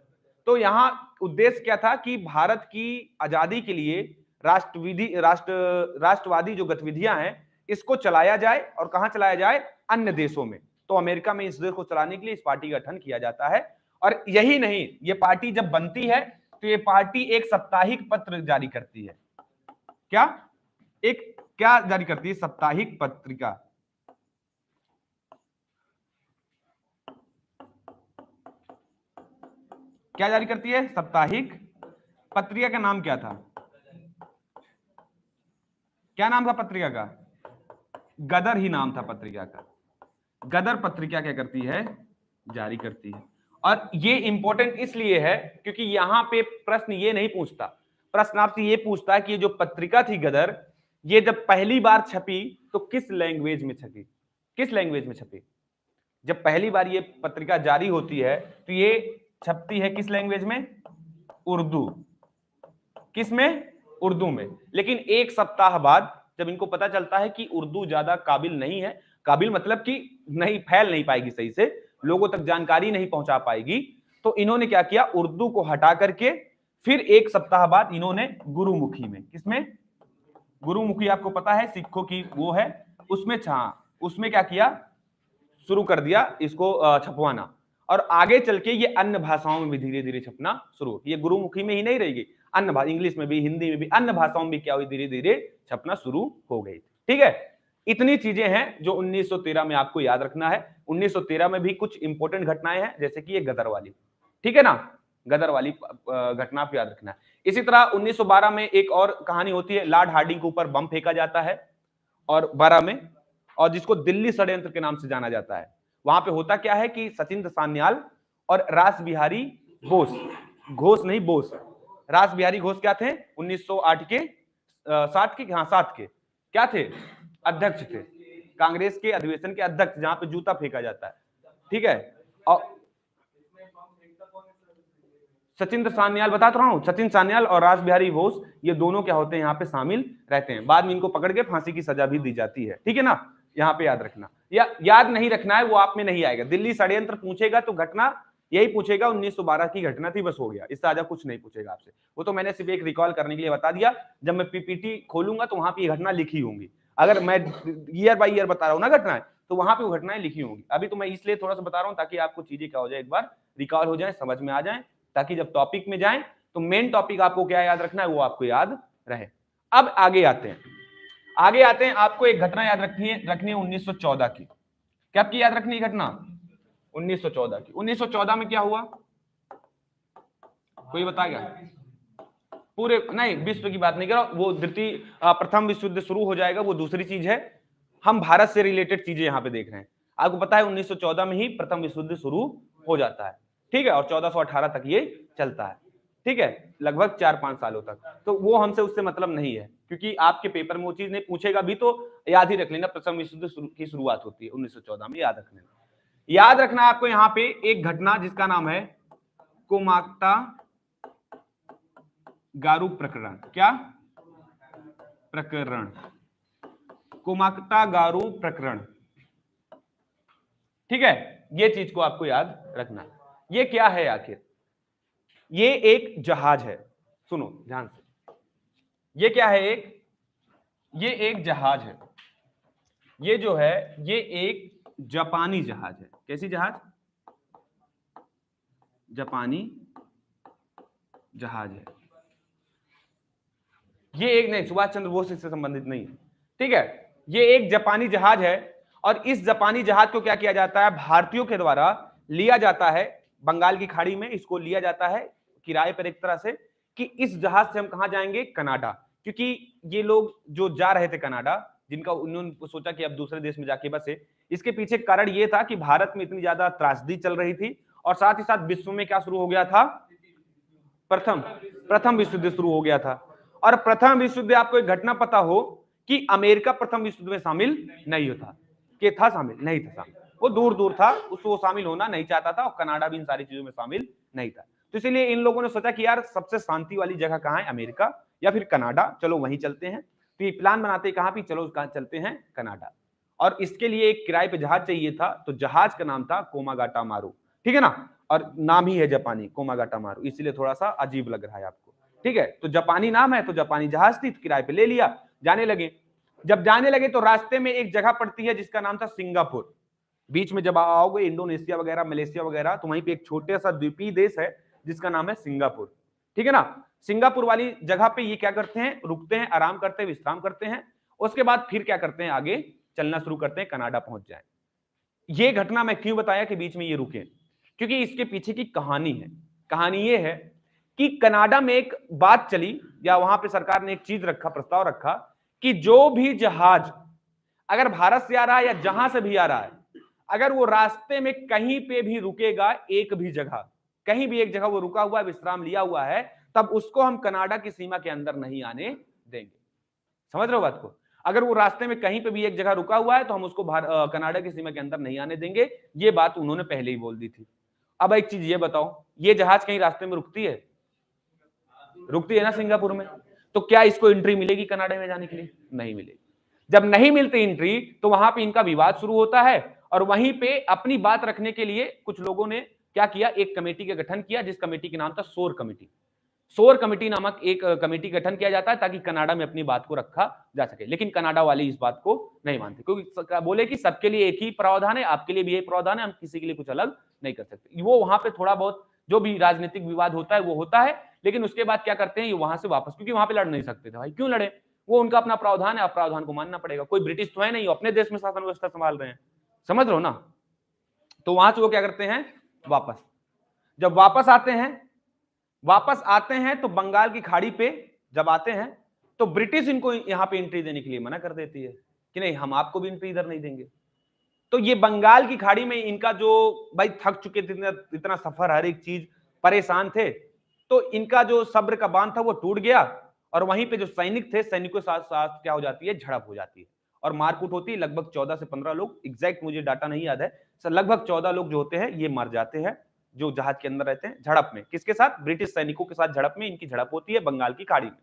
तो यहां उद्देश्य क्या था कि भारत की आजादी के लिए राष्ट्रवादी जो गतिविधियां हैं इसको चलाया जाए, और कहां चलाया जाए, अन्य देशों में। तो अमेरिका में इस देश को चलाने के लिए इस पार्टी का गठन किया जाता है। और यही नहीं, ये पार्टी जब बनती है तो ये पार्टी एक साप्ताहिक पत्र जारी करती है। क्या, एक क्या जारी करती है, साप्ताहिक पत्रिका। क्या जारी करती है, साप्ताहिक पत्रिका। का नाम क्या था, क्या नाम था पत्रिका का, गदर ही नाम था पत्रिका का। गदर पत्रिका क्या करती है, जारी करती है। और ये इंपॉर्टेंट इसलिए है क्योंकि यहां पे प्रश्न ये नहीं पूछता, प्रश्न आपसे ये पूछता है कि ये जो पत्रिका थी गदर, ये जब पहली बार छपी तो किस लैंग्वेज में छपी, किस लैंग्वेज में छपी। जब पहली बार ये पत्रिका जारी होती है तो ये छपती है किस लैंग्वेज में, उर्दू। किस में, उर्दू में। लेकिन एक सप्ताह बाद जब इनको पता चलता है कि उर्दू ज्यादा काबिल नहीं है, काबिल मतलब कि नहीं फैल नहीं पाएगी सही से, लोगों तक जानकारी नहीं पहुंचा पाएगी, तो इन्होंने क्या किया, उर्दू को हटा करके फिर एक सप्ताह बाद इन्होंने गुरुमुखी में, किसमें, गुरुमुखी आपको पता है सिखों की वो है, उसमें उसमें क्या किया, शुरू कर दिया इसको छपवाना। और आगे चल के ये अन्य भाषाओं में भी धीरे धीरे छपना शुरू, ये गुरुमुखी में ही नहीं रहेगी, अन्य भाषा, इंग्लिश में भी, हिंदी में भी, अन्य भाषाओं में भी क्या हुई, धीरे धीरे छपना शुरू हो गई। ठीक है, इतनी चीजें हैं जो 1913 में आपको याद रखना है। 1913 में भी कुछ इंपॉर्टेंट घटनाएं हैं, जैसे कि ये गदर वाली, ठीक है ना, गदर वाली घटना आपको याद रखना है। इसी तरह 1912 में एक और कहानी होती है, लॉर्ड हार्डिंग के ऊपर बम फेंका जाता है और 12 में, और जिसको दिल्ली षड्यंत्र के नाम से जाना जाता है। वहां पे होता क्या है कि सचिंद्र सान्याल और रास बिहारी बोस, घोष नहीं बोस, रास बिहारी घोष क्या थे, 1908 के 60 के, हाँ 60 के क्या थे, अध्यक्ष थे, कांग्रेस के अधिवेशन के अध्यक्ष, जहां पे जूता फेंका जाता है। ठीक है, और सचिंद्र सान्याल, बता तो रहा हूं, सचिन सान्याल और रास बिहारी बोस, ये दोनों क्या होते हैं, यहाँ पे शामिल रहते हैं। बाद में इनको पकड़ के फांसी की सजा भी दी जाती है। ठीक है ना, यहाँ पे याद रखना, या याद नहीं रखना है, वो आप में नहीं आएगा। दिल्ली षड्यंत्र पूछेगा तो घटना यही पूछेगा, 1912 की घटना थी, बस हो गया, इससे ज्यादा कुछ नहीं पूछेगा आपसे। वो तो मैंने सिर्फ एक रिकॉल करने के लिए बता दिया, जब मैं पीपीटी खोलूंगा तो वहां पे ये घटना लिखी होंगी। अगर मैं ईयर बाय ईयर बता रहा हूँ ना घटनाएं, तो वहां पे वो घटनाएं लिखी होंगी। अभी तो मैं इसलिए थोड़ा सा बता रहा हूँ ताकि आपको चीजें क्या हो जाए, एक बार रिकॉल हो जाए, समझ में आ जाए, ताकि जब टॉपिक में जाएं तो मेन टॉपिक आपको क्या याद रखना है, वो आपको याद रहे। अब आगे आते हैं, आगे आते हैं, आपको एक घटना याद रखनी है 1914 की। क्या आपकी याद रखनी है घटना, 1914 की। 1914 में क्या हुआ, कोई बताएगा, पूरे नहीं, विश्व की बात नहीं कर रहा, वो द्वितीय प्रथम विश्व युद्ध शुरू हो जाएगा, वो दूसरी चीज है, हम भारत से रिलेटेड चीजें यहां पे देख रहे हैं। आपको पता है 1914 में ही प्रथम विश्व युद्ध शुरू हो जाता है, ठीक है, और 1418 तक ये चलता है, ठीक है, लगभग 4-5 सालों तक। तो वो हमसे उससे मतलब नहीं है, क्योंकि आपके पेपर में वो चीज नहीं पूछेगा भी तो याद ही रख लेना, प्रथम विश्व युद्ध की शुरुआत होती है 1914 में, याद रख लेना। याद रखना है आपको यहाँ पे एक घटना जिसका नाम है कोमाक्ता गारू प्रकरण। क्या प्रकरण, कोमाक्ता गारू प्रकरण, ठीक है, ये चीज को आपको याद रखना है। ये क्या है आखिर, ये एक जहाज है, सुनो ध्यान से, ये क्या है, ये एक जहाज है, ये जो है ये एक जापानी जहाज है। कैसी जहाज, जापानी जहाज है। ये एक नहीं, सुभाष चंद्र बोस इससे संबंधित नहीं है, ठीक है। ये एक जापानी जहाज है और इस जापानी जहाज को क्या किया जाता है, भारतीयों के द्वारा लिया जाता है बंगाल की खाड़ी में। इसको लिया जाता है किराए पर एक तरह से, कि इस जहाज से हम कहां जाएंगे, कनाडा। क्योंकि ये लोग जो जा रहे थे कनाडा, जिनका उन्होंने सोचा कि अब दूसरे देश में जाके बसे, इसके पीछे कारण ये था कि भारत में इतनी ज्यादा त्रासदी चल रही थी और साथ ही साथ विश्व में क्या शुरू हो गया था, प्रथम विश्व युद्ध शुरू हो गया था। और प्रथम विश्व युद्ध, आपको एक घटना पता हो कि अमेरिका प्रथम विश्व युद्ध में शामिल नहीं होता, कि था शामिल नहीं था, शामिल वो दूर दूर था, उसको शामिल होना नहीं चाहता था, और कनाडा भी इन सारी चीजों में शामिल नहीं था। तो इसलिए इन लोगों ने सोचा कि यार सबसे शांति वाली जगह कहां है, अमेरिका या फिर कनाडा, चलो वहीं चलते हैं। तो ये प्लान बनाते कहां पे, चलो कहां चलते हैं, कनाडा। और इसके लिए एक किराए पे जहाज चाहिए था, तो जहाज का नाम था कोमागाटा मारू, ठीक है ना। और नाम ही है जापानी, कोमागाटा मारू, इसलिए थोड़ा सा अजीब लग रहा है आपको, ठीक है। तो जापानी नाम है, तो जापानी जहाज थी, तो किराए पे ले लिया, जाने लगे। जब जाने लगे तो रास्ते में एक जगह पड़ती है जिसका नाम था सिंगापुर। बीच में जब आओगे इंडोनेशिया वगैरह, मलेशिया वगैरह, तो वहीं पे एक छोटे सा द्वीपीय देश है जिसका नाम है सिंगापुर, ठीक है ना। सिंगापुर वाली जगह पे ये क्या करते हैं, रुकते हैं, आराम करते हैं, विश्राम करते हैं। उसके बाद फिर क्या करते हैं, आगे चलना शुरू करते हैं, कनाडा पहुंच जाए। ये घटना मैं क्यों बताया कि बीच में ये रुके, क्योंकि इसके पीछे की कहानी है। कहानी ये है कि कनाडा में एक बात चली, या वहां पे सरकार ने एक चीज रखा, प्रस्ताव रखा, कि जो भी जहाज अगर भारत से आ रहा है या जहां से भी आ रहा है, अगर वो रास्ते में कहीं पे भी रुकेगा, एक भी जगह, कहीं भी एक जगह वो रुका हुआ है, विश्राम लिया हुआ है, तब उसको हम कनाडा की सीमा के अंदर नहीं आने देंगे। समझ रहे हो बात को। अगर वो रास्ते में कहीं पे भी एक जगह रुका हुआ है तो हम उसको कनाडा की सीमा के अंदर नहीं आने देंगे। ये बात उन्होंने पहले ही बोल दी थी। अब एक चीज ये बताओ, ये जहाज कहीं रास्ते में रुकती है, रुकती है ना सिंगापुर में, तो क्या इसको एंट्री मिलेगी कनाडा में जाने के लिए? नहीं मिलेगी। जब नहीं मिलती एंट्री, तो वहां पे इनका विवाद शुरू होता है, और वहीं पे अपनी बात रखने के लिए कुछ लोगों ने क्या किया, एक कमेटी का गठन किया, जिस कमेटी का नाम था शोर कमेटी। शोर कमेटी नामक एक कमेटी गठन किया जाता है ताकि कनाडा में अपनी बात को रखा जा सके। लेकिन कनाडा वाले इस बात को नहीं मानते, क्योंकि बोले कि सबके लिए एक ही प्रावधान है, आपके लिए भी यही प्रावधान है, हम किसी के लिए कुछ अलग नहीं कर सकते। वो वहां पे थोड़ा बहुत जो भी राजनीतिक विवाद होता है वो होता है, लेकिन उसके बाद क्या करते हैं, ये वहां से वापस, क्योंकि वहां पे लड़ नहीं सकते थे भाई, क्यों लड़े, वो उनका अपना प्रावधान है, आप प्रावधान को मानना पड़ेगा। कोई ब्रिटिश तो है नहीं, अपने देश में शासन व्यवस्था संभाल रहे हैं, समझ रहे हो ना। तो वहां से वो क्या करते हैं, वापस। जब वापस आते हैं तो बंगाल की खाड़ी पे जब आते हैं, तो ब्रिटिश इनको यहां पे एंट्री देने के लिए मना कर देती है कि नहीं, हम आपको भी एंट्री इधर नहीं देंगे। तो ये बंगाल की खाड़ी में इनका जो, भाई थक चुके थे, इतना सफर, हर एक चीज, परेशान थे, तो इनका जो सब्र का बांध था वो टूट गया, और वहीं पे जो सैनिक थे, सैनिकों के साथ साथ क्या हो जाती है, झड़प हो जाती है और मारकूट होती है। लगभग 14 से 15 लोग, एग्जैक्ट मुझे डाटा नहीं याद है सर, लगभग 14 लोग जो होते हैं ये मर जाते हैं, जो जहाज के अंदर रहते हैं, झड़प में। किसके साथ? ब्रिटिश सैनिकों के साथ झड़प में इनकी झड़प होती है बंगाल की खाड़ी में।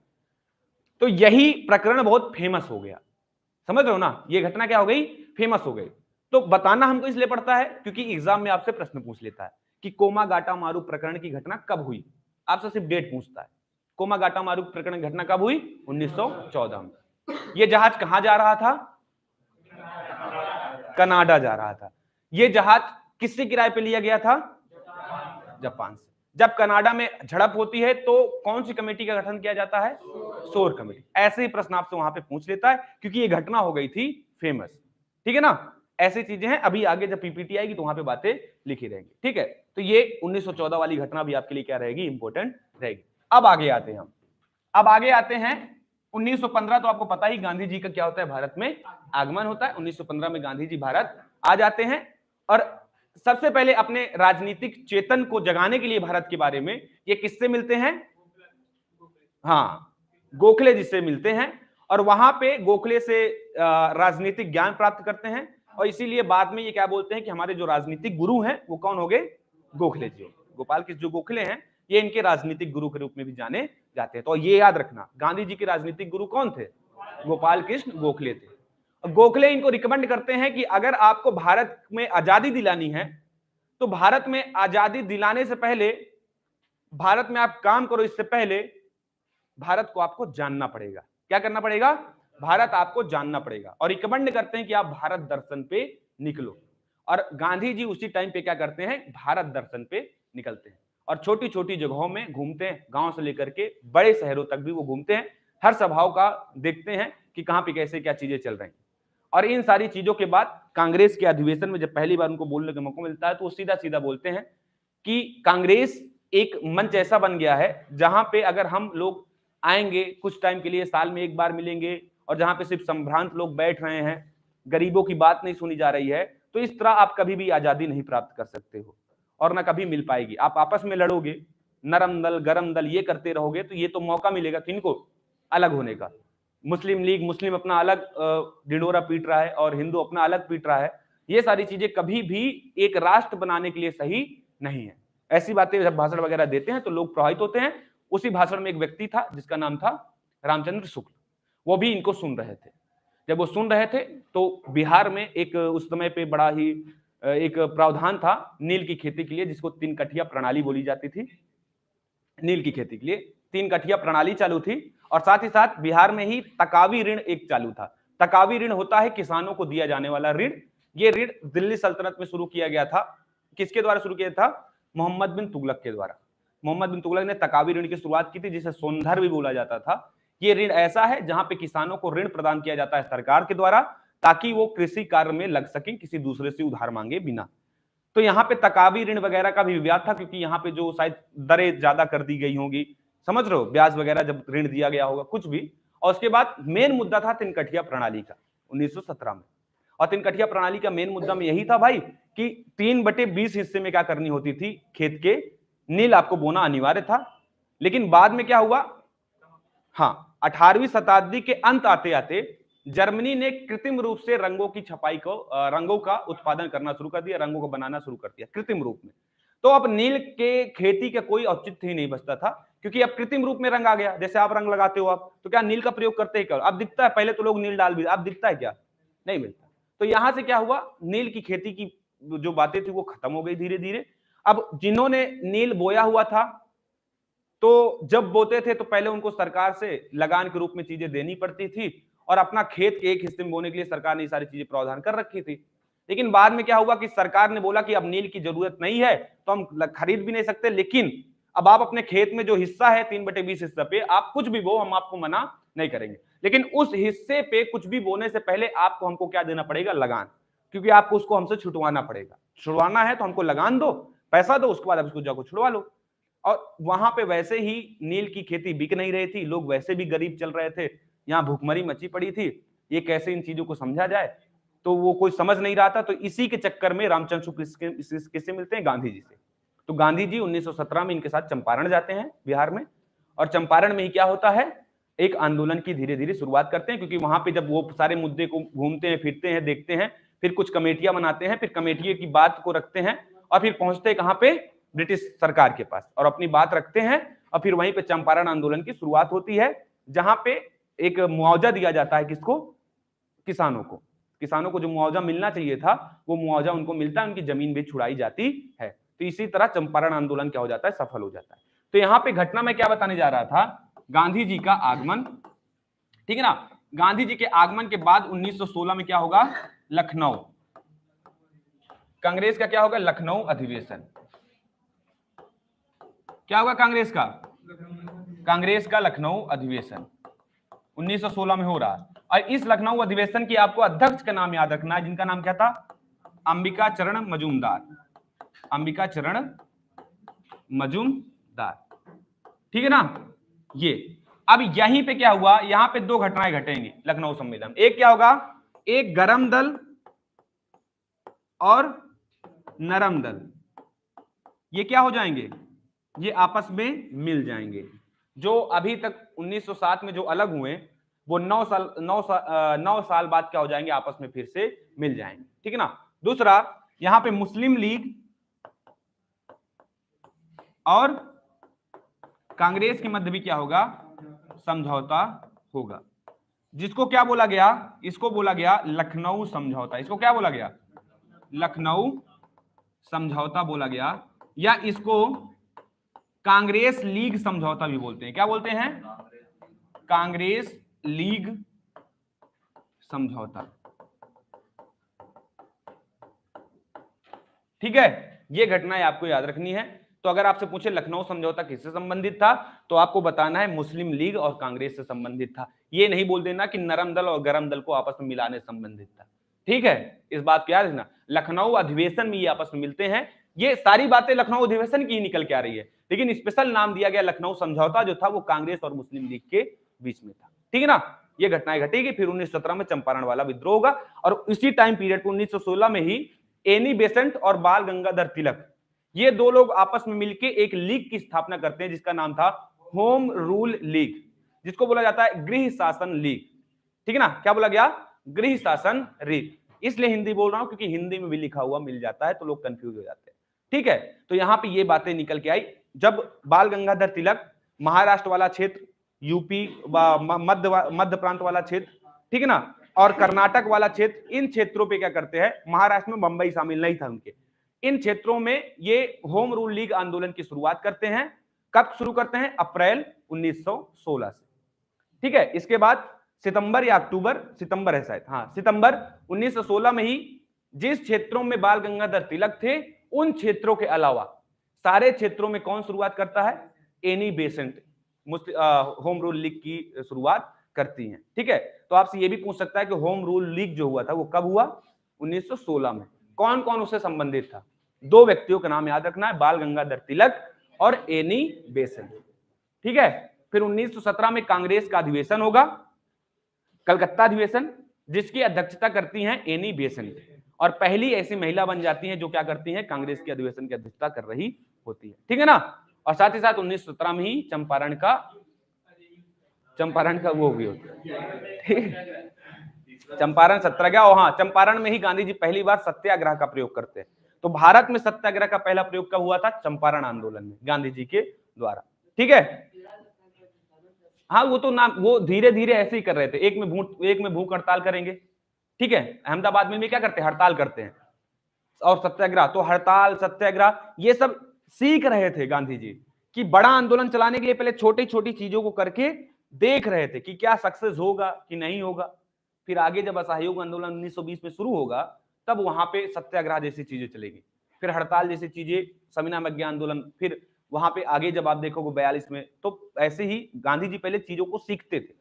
तो यही प्रकरण बहुत फेमस हो गया, समझ रहे हो ना, ये घटना क्या हो गई, फेमस हो गई। तो बताना हमको इसलिए पड़ता है क्योंकि एग्जाम में आपसे प्रश्न पूछ लेता है कि कोमागाटा मारू प्रकरण की घटना कब हुई, आपसे सिर्फ डेट पूछता है। कोमागाटा मारू प्रकरण की घटना कब हुई? 1914 में। यह जहाज कहां जा रहा था? कनाडा जा रहा था। यह जहाज किससे किराए पे लिया गया था? जापान से। जब कनाडा में झड़प होती है तो कौन सी कमेटी का गठन किया जाता है? शोर कमेटी। ऐसे ही प्रश्न आपसे वहां पे पूछ लेता है क्योंकि ये घटना हो गई थी फेमस, ठीक है ना। ऐसी चीजें हैं, अभी आगे जब पीपीटी आएगी तो वहां पे बातें लिखी रहेंगी, ठीक है। तो ये 1914 वाली घटना भी आपके लिए क्या रहेगी, इंपॉर्टेंट रहेगी। अब आगे आते हैं हम, अब आगे आते हैं 1915। तो आपको पता ही गांधी जी का क्या होता है, भारत में आगमन होता है। 1915 में गांधी जी भारत आ जाते हैं, और सबसे पहले अपने राजनीतिक चेतन को जगाने के लिए भारत के बारे में ये किससे मिलते हैं? हाँ, गोखले जी से मिलते हैं, और वहां पे गोखले से राजनीतिक ज्ञान प्राप्त करते हैं। और इसीलिए बाद में ये क्या बोलते हैं कि हमारे जो राजनीतिक गुरु हैं वो कौन हो गए? गोखले जी। गोपाल कृष्ण जो गोखले हैं ये इनके राजनीतिक गुरु के रूप में भी जाने जाते हैं। तो ये याद रखना, गांधी जी के राजनीतिक गुरु कौन थे? गोपाल कृष्ण गोखले थे। गोखले इनको रिकमेंड करते हैं कि अगर आपको भारत में आजादी दिलानी है तो भारत में आजादी दिलाने से पहले, भारत में आप काम करो, इससे पहले भारत को आपको जानना पड़ेगा। क्या करना पड़ेगा? भारत आपको जानना पड़ेगा। और रिकमेंड करते हैं कि आप भारत दर्शन पे निकलो। और गांधी जी उसी टाइम पे क्या करते हैं? भारत दर्शन पे निकलते हैं। और छोटी छोटी जगहों में घूमते हैं, गांव से लेकर के बड़े शहरों तक भी वो घूमते हैं, हर सभाओं का देखते हैं कि कहां पे कैसे क्या चीजें चल रही हैं। और इन सारी चीजों के बाद कांग्रेस के अधिवेशन में जब पहली बार उनको बोलने का मौका मिलता है तो वो सीधा सीधा बोलते हैं कि कांग्रेस एक मंच ऐसा बन गया है जहां पे अगर हम लोग आएंगे कुछ टाइम के लिए, साल में एक बार मिलेंगे, और जहां पे सिर्फ संभ्रांत लोग बैठ रहे हैं, गरीबों की बात नहीं सुनी जा रही है, तो इस तरह आप कभी भी आजादी नहीं प्राप्त कर सकते हो और ना कभी मिल पाएगी। आप आपस में लड़ोगे, नरम दल गरम दल ये करते रहोगे, तो ये तो मौका मिलेगा किनको अलग होने का। मुस्लिम लीग, मुस्लिम अपना अलग ढिंडोरा पीट रहा है और हिंदू अपना अलग पीट रहा है। ये सारी चीजें कभी भी एक राष्ट्र बनाने के लिए सही नहीं है। ऐसी बातें जब भाषण वगैरह देते हैं तो लोग प्रभावित होते हैं। उसी भाषण में एक व्यक्ति था जिसका नाम था रामचंद्र शुक्ल, वो भी इनको सुन रहे थे। जब वो सुन रहे थे तो बिहार में एक उस समय पे बड़ा ही एक प्रावधान था नील की खेती के लिए, जिसको 3 कठिया प्रणाली बोली जाती थी। नील की खेती के लिए 3 कठिया प्रणाली चालू थी, और साथ ही साथ बिहार में ही तकावी ऋण एक चालू था। तकावी ऋण होता है किसानों को दिया जाने वाला ऋण। ये ऋण दिल्ली सल्तनत में शुरू किया गया था। किसके द्वारा शुरू किया था? मोहम्मद बिन तुगलक के द्वारा। मोहम्मद बिन तुगलक ने तकावी ऋण की शुरुआत की थी, जिसे सोनधर भी बोला जाता था। ये ऋण ऐसा है जहां पे किसानों को ऋण प्रदान किया जाता है सरकार के द्वारा, ताकि वो कृषि कार्य में लग सकें किसी दूसरे से उधार मांगे बिना। तो यहाँ पे तकावी ऋण वगैरह का भी विवाद था, क्योंकि यहाँ पे जो शायद दरें ज्यादा कर दी गई होंगी, समझ रहे हो, ब्याज वगैरह जब ऋण दिया गया होगा कुछ भी। और उसके बाद मेन मुद्दा था 3 कठिया प्रणाली का 1917 में। और 3 कठिया प्रणाली का मेन मुद्दा में यही था भाई कि 3/20 हिस्से में क्या करनी होती थी, खेत के नील आपको बोना अनिवार्य था। लेकिन बाद में क्या हुआ, हाँ, 18वीं शताब्दी के अंत आते आते जर्मनी ने कृत्रिम रूप से रंगों की छपाई को, रंगों का उत्पादन करना शुरू कर दिया, रंगों को बनाना शुरू कर दिया कृत्रिम रूप में। तो अब नील के खेती का कोई औचित्य ही नहीं बचता था, क्योंकि अब कृत्रिम रूप में रंग आ गया। जैसे आप रंग लगाते हो, आप तो क्या नील का प्रयोग करते ही, क्या अब दिखता है? पहले तो लोग नील डाल भी, अब दिखता है क्या? नहीं मिलता। तो यहां से क्या हुआ, नील की खेती की जो बातें थी वो खत्म हो गई धीरे धीरे। अब जिन्होंने नील बोया हुआ था, तो जब बोते थे तो पहले उनको सरकार से लगान के रूप में चीजें देनी पड़ती थी, और अपना खेत के एक हिस्से में बोने के लिए सरकार ने ये सारी चीजें प्रावधान कर रखी थी। लेकिन बाद में क्या हुआ कि सरकार ने बोला कि अब नील की जरूरत नहीं है, तो हम खरीद भी नहीं सकते, लेकिन अब आप अपने खेत में जो हिस्सा है 3/20 हिस्सा पे आप कुछ भी बो, हम आपको मना नहीं करेंगे। लेकिन उस हिस्से पे कुछ भी बोने से पहले आपको हमको क्या देना पड़ेगा? लगान, क्योंकि आपको उसको हमसे छुटवाना पड़ेगा। छुड़वाना है तो हमको लगान दो, पैसा दो, उसके बाद आप उसको जाकर छुड़वा लो। और वहां पे वैसे ही नील की खेती बिक नहीं रही थी, लोग वैसे भी गरीब चल रहे थे, यहाँ भूखमरी मची पड़ी थी। ये कैसे इन चीजों को समझा जाए, तो वो कोई समझ नहीं रहा था। तो इसी के चक्कर में रामचंद्र शुक्ल किससे मिलते हैं? गांधी जी से। तो गांधी जी 1917 में इनके साथ चंपारण जाते हैं बिहार में, और चंपारण में ही क्या होता है, एक आंदोलन की धीरे धीरे शुरुआत करते हैं। क्योंकि वहां पे जब वो सारे मुद्दे को घूमते हैं, फिरते हैं, देखते हैं, फिर कुछ कमेटियां बनाते हैं, फिर कमेटियों की बात को रखते हैं, और फिर पहुंचते हैं कहां पे? ब्रिटिश सरकार के पास, और अपनी बात रखते हैं। और फिर वहीं पे चंपारण आंदोलन की शुरुआत होती है, जहां पे एक मुआवजा दिया जाता है। किसको? किसानों को। किसानों को जो मुआवजा मिलना चाहिए था, वो मुआवजा उनको मिलता है, उनकी जमीन भी छुड़ाई जाती है। तो इसी तरह चंपारण आंदोलन क्या हो जाता है? सफल हो जाता है। तो यहां पे घटना में क्या बताने जा रहा था, गांधी जी का आगमन, ठीक है ना। गांधी जी के आगमन के बाद 1916 में क्या होगा? लखनऊ कांग्रेस का क्या होगा? लखनऊ अधिवेशन। क्या होगा कांग्रेस का? कांग्रेस का लखनऊ अधिवेशन 1916 में हो रहा है। और इस लखनऊ अधिवेशन की आपको अध्यक्ष का नाम याद रखना है, जिनका नाम क्या था? अंबिका चरण मजूमदार। अंबिका चरण मजूमदार, ठीक है ना। ये अब यहीं पे क्या हुआ, यहां पे 2 घटनाएं घटेंगी लखनऊ सम्मेलन। एक क्या होगा? एक गरम दल और नरम दल, ये क्या हो जाएंगे? ये आपस में मिल जाएंगे। जो अभी तक 1907 में जो अलग हुए, वो 9 साल बाद क्या हो जाएंगे? आपस में फिर से मिल जाएंगे, ठीक है ना। दूसरा, यहां पे मुस्लिम लीग और कांग्रेस के मध्य भी क्या होगा? समझौता होगा, जिसको क्या बोला गया? इसको बोला गया लखनऊ समझौता। इसको क्या बोला गया? लखनऊ समझौता बोला गया, या इसको कांग्रेस लीग समझौता भी बोलते हैं। क्या बोलते हैं? कांग्रेस लीग समझौता, ठीक है। ये घटनाएं आपको याद रखनी है। तो अगर आपसे पूछे लखनऊ समझौता किससे संबंधित था, तो आपको बताना है मुस्लिम लीग और कांग्रेस से संबंधित था। ये नहीं बोल देना कि नरम दल और गरम दल को आपस में मिलाने से संबंधित था। ठीक है, इस बात को याद रखना। लखनऊ अधिवेशन में ये आपस में मिलते हैं। ये सारी बातें लखनऊ अधिवेशन की ही निकल के आ रही है, लेकिन स्पेशल नाम दिया गया लखनऊ समझौता जो था वो कांग्रेस और मुस्लिम लीग के बीच में था। ठीक है ना, ये घटनाएं घटेगी। फिर 1917 में चंपारण वाला विद्रोह होगा और इसी टाइम पीरियड 1916 में ही एनी बेसेंट और बाल गंगाधर तिलक, ये दो लोग आपस में मिलकर एक लीग की स्थापना करते हैं जिसका नाम था होम रूल लीग, जिसको बोला जाता है गृह शासन लीग। ठीक है ना, क्या बोला गया, गृह शासन लीग। इसलिए हिंदी बोल रहा हूं क्योंकि हिंदी में भी लिखा हुआ मिल जाता है तो लोग कंफ्यूज हो जाते हैं। ठीक है, तो यहां पे ये बातें निकल के आई जब बाल गंगाधर तिलक महाराष्ट्र वाला क्षेत्र, यूपी मध्य प्रांत वाला क्षेत्र, ठीक है ना, और कर्नाटक वाला क्षेत्र, इन क्षेत्रों पे क्या करते हैं, महाराष्ट्र में बंबई शामिल नहीं था उनके, इन क्षेत्रों में ये होम रूल लीग आंदोलन की शुरुआत करते हैं। कब शुरू करते हैं, अप्रैल 1916 से। ठीक है, इसके बाद सितंबर या अक्टूबर, सितंबर है शायद, हाँ सितंबर 1916 में ही जिस क्षेत्रों में बाल गंगाधर तिलक थे उन क्षेत्रों के अलावा सारे क्षेत्रों में कौन शुरुआत करता है, Annie Besant home rule league की शुरुआत करती हैं। ठीक है, तो आपसे ये भी पूछ सकता है कि होम रूल लीग जो हुआ था वो कब हुआ, 1916 में। कौन कौन उससे संबंधित था, दो व्यक्तियों का नाम याद रखना है, बाल गंगाधर तिलक और एनी बेसेंट। ठीक है, फिर 1917 में कांग्रेस का अधिवेशन होगा, कलकत्ता अधिवेशन, जिसकी अध्यक्षता करती हैं एनी बेसेंट, और पहली ऐसी महिला बन जाती हैं जो क्या करती हैं, कांग्रेस के अधिवेशन की अध्यक्षता कर रही होती है। ठीक है ना, और साथ ही साथ 1917 में ही चंपारण का वो भी होता है। चंपारण सत्याग्रह, और हाँ चंपारण में ही गांधी जी पहली बार सत्याग्रह का प्रयोग करते हैं। तो भारत में सत्याग्रह का पहला प्रयोग कब हुआ था, चंपारण आंदोलन में गांधी जी के द्वारा। ठीक है, हाँ वो तो नाम वो धीरे धीरे ऐसे ही कर रहे थे, एक में भूख हड़ताल करेंगे। ठीक है, अहमदाबाद में क्या करते हैं, हड़ताल करते हैं, और सत्याग्रह, तो हड़ताल सत्याग्रह ये सब सीख रहे थे गांधी जी कि बड़ा आंदोलन चलाने के लिए पहले छोटी छोटी चीजों को करके देख रहे थे कि क्या सक्सेस होगा कि नहीं होगा। फिर आगे जब असहयोग आंदोलन 1920 में शुरू होगा तब वहां पे सत्याग्रह जैसी चीजें चलेगी, फिर हड़ताल जैसी चीजें, सविनामज्ञा आंदोलन, फिर वहां पे आगे जब आप देखोगे 42 में, तो ऐसे ही गांधी जी पहले चीजों को सीखते थे,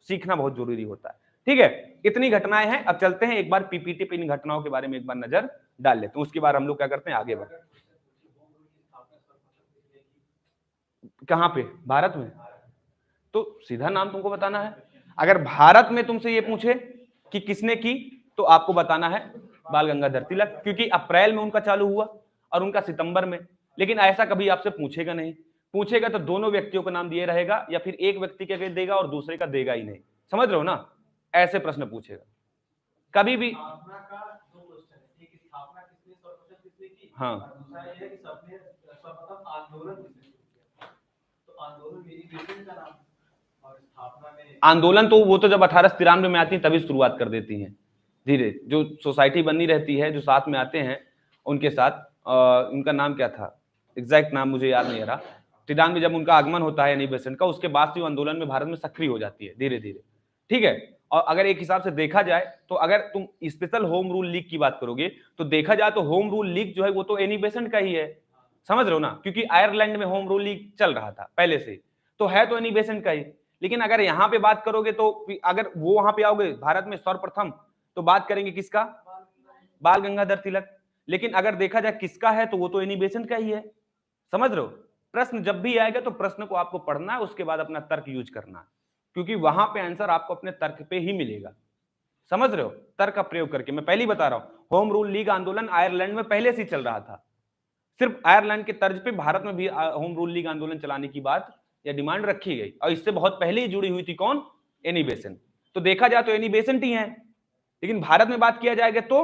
सीखना बहुत जरूरी होता है। ठीक है, इतनी घटनाएं हैं। अब चलते हैं एक बार पीपीटी पे इन घटनाओं के बारे में एक बार नजर डाल लेते हैं, उसके बाद हम लोग क्या करते हैं, आगे बढ़ते हैं। कहां पे, भारत में, तो सीधा नाम तुमको बताना है। अगर भारत में तुमसे ये पूछे कि किसने की, तो आपको बताना है बाल गंगाधर तिलक, क्योंकि अप्रैल में उनका चालू हुआ और उनका सितंबर में। लेकिन ऐसा कभी आपसे पूछेगा नहीं, पूछेगा तो दोनों व्यक्तियों का नाम दिए रहेगा या फिर एक व्यक्ति का देगा और दूसरे का देगा ही नहीं। समझ रहे हो ना, ऐसे प्रश्न पूछेगा कभी भी। हाँ, आंदोलन तो वो तो जब 1893 में आती है तभी शुरुआत कर देती हैं धीरे, जो सोसाइटी बनी रहती है, जो साथ में आते हैं उनके साथ, उनका नाम क्या था, एग्जैक्ट नाम मुझे याद नहीं आ रहा। 93 में जब उनका आगमन होता है एनी बेसेंट का, उसके बाद से आंदोलन में भारत में सक्रिय हो जाती है धीरे धीरे। ठीक है, और अगर एक हिसाब से देखा जाए तो अगर तुम स्पेशल होम रूल लीग की बात करोगे तो देखा जाए तो होम रूल लीग जो है वो तो एनी बेसेंट का ही है। समझ रहे हो ना, क्योंकि आयरलैंड में होम रूल लीग चल रहा था पहले से, तो है तो एनी बेसेंट का ही। लेकिन अगर यहां पे बात करोगे तो अगर वो वहां पे आओगे भारत में सर्वप्रथम, तो बात करेंगे किसका, बाल गंगाधर तिलक। लेकिन अगर देखा जाए किसका है तो वो तो एनी बेसेंट का ही है। समझ रहे हो, प्रश्न जब भी आएगा तो प्रश्न को आपको पढ़ना है, उसके बाद अपना तर्क यूज करना है, क्योंकि वहां पे आंसर आपको अपने तर्क पे ही मिलेगा। समझ रहे हो, तर्क का प्रयोग करके। मैं पहले ही बता रहा हूं, होम रूल लीग आंदोलन आयरलैंड में पहले से चल रहा था, सिर्फ आयरलैंड के तर्ज पे भारत में भी होम रूल लीग आंदोलन चलाने की बात या डिमांड रखी गई, और इससे बहुत पहले ही जुड़ी हुई थी कौन, एनी बेसेंट। तो देखा जाए तो एनी बेसेंट ही है, लेकिन भारत में बात किया जाएगा तो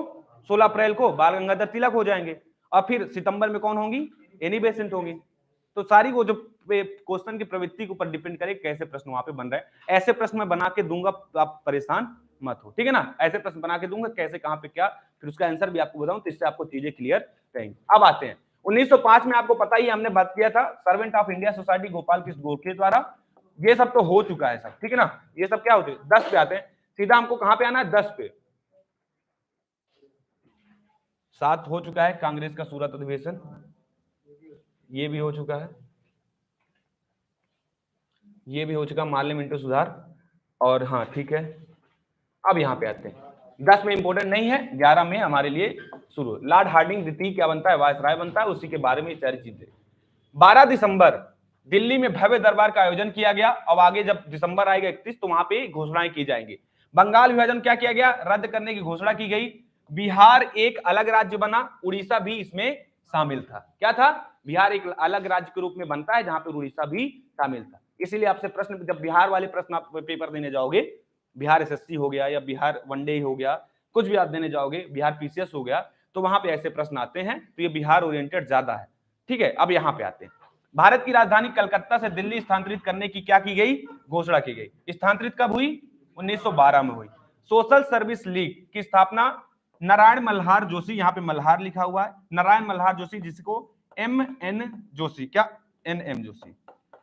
16 अप्रैल को बाल गंगाधर तिलक हो जाएंगे, और फिर सितंबर में कौन होंगी, एनी बेसेंट होंगी। तो सारी वो जो क्वेश्चन की प्रवृत्ति के ऊपर डिपेंड करे कैसे प्रश्न वहां पे बन रहे हैं। ऐसे प्रश्न मैं बना के दूंगा, आप परेशान मत हो, ठीक है ना। ऐसे प्रश्न बना के दूंगा कैसे कहां पे क्या, फिर उसका आंसर भी आपको बताऊं, तो इससे आपको चीजें क्लियर रहेंगी। अब आते हैं 1905 में, आपको पता ही हमने बात किया था servant of India society Gopal Krishna Gokhale द्वारा, ये सब तो हो चुका है सब, ठीक है ना। ये सब क्या होते हैं, 10 पे आते हैं, सीधा हमको कहां पे आना है, 10 पे। 7 हो चुका है कांग्रेस का सूरत अधिवेशन, ये भी हो चुका है, ये भी हो चुका, माल्य मिंटो सुधार। और हाँ ठीक है, अब यहाँ पे आते हैं, 10 में इंपॉर्टेंट नहीं है, 11 में हमारे लिए शुरू। लॉर्ड हार्डिंग द्वितीय क्या बनता है, वायसराय बनता है, उसी के बारे में सारी चीजें। 12 दिसंबर दिल्ली में भव्य दरबार का आयोजन किया गया। अब आगे जब दिसंबर आएगा 31 तो वहां पे घोषणाएं की जाएंगी। बंगाल विभाजन क्या किया गया, रद्द करने की घोषणा की गई। बिहार एक अलग राज्य बना, उड़ीसा भी इसमें शामिल था। क्या था, बिहार एक अलग राज्य के रूप में बनता है जहां पे उड़ीसा भी शामिल था। इसीलिए आपसे प्रश्न, जब बिहार वाले प्रश्न आप पेपर देने जाओगे, बिहार एसएससी हो गया या बिहार वनडे हो गया, कुछ भी आप देने जाओगे, बिहार पीसीएस हो गया, तो वहां पे ऐसे प्रश्न आते हैं, तो ये बिहार ओरिएंटेड ज्यादा है। ठीक है, अब यहां पे आते हैं, भारत की राजधानी कलकत्ता से दिल्ली स्थानांतरित करने की क्या की गई, घोषणा की गई। स्थानांतरित कब हुई, 1912 में हुई। सोशल सर्विस लीग की स्थापना नारायण मल्हार जोशी, यहां पे मल्हार लिखा हुआ है, नारायण मल्हार जोशी, जिसको एम.एन. जोशी, क्या एन.एम. जोशी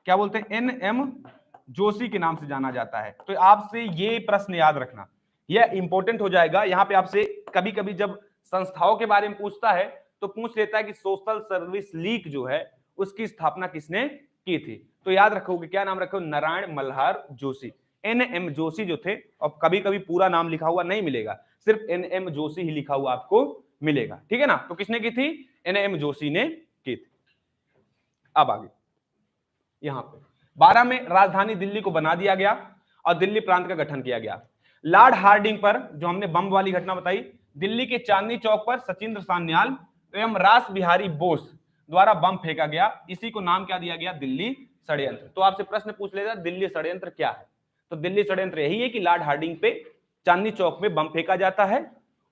क्या बोलते हैं, एन.एम. जोशी के नाम से जाना जाता है। तो आपसे ये प्रश्न याद रखना, यह इंपॉर्टेंट हो जाएगा। यहां पे आपसे कभी कभी जब संस्थाओं के बारे में पूछता है तो पूछ लेता है कि सोशल सर्विस लीग जो है उसकी स्थापना किसने की थी, तो याद रखोगे क्या नाम रखो, नारायण मल्हार जोशी। एन.एम. जोशी जो थे, अब कभी कभी पूरा नाम लिखा हुआ नहीं मिलेगा, सिर्फ एन.एम. जोशी ही लिखा हुआ आपको मिलेगा। ठीक है ना, तो किसने की थी, एन.एम. जोशी ने की थी। अब आगे यहां पे 12 में राजधानी दिल्ली को बना दिया गया और दिल्ली प्रांत का गठन किया गया। लॉर्ड हार्डिंग पर जो हमने बम वाली घटना बताई, दिल्ली के चांदनी चौक पर सचिंद्र सान्याल एवं रास बिहारी बोस द्वारा बम फेंका गया। इसी को नाम क्या दिया गया, दिल्ली षड्यंत्र। तो आपसे प्रश्न पूछ लेगा दिल्ली षड्यंत्र क्या है, तो दिल्ली षड्यंत्र यही है कि लॉर्ड हार्डिंग पे चांदनी चौक में बम फेंका जाता है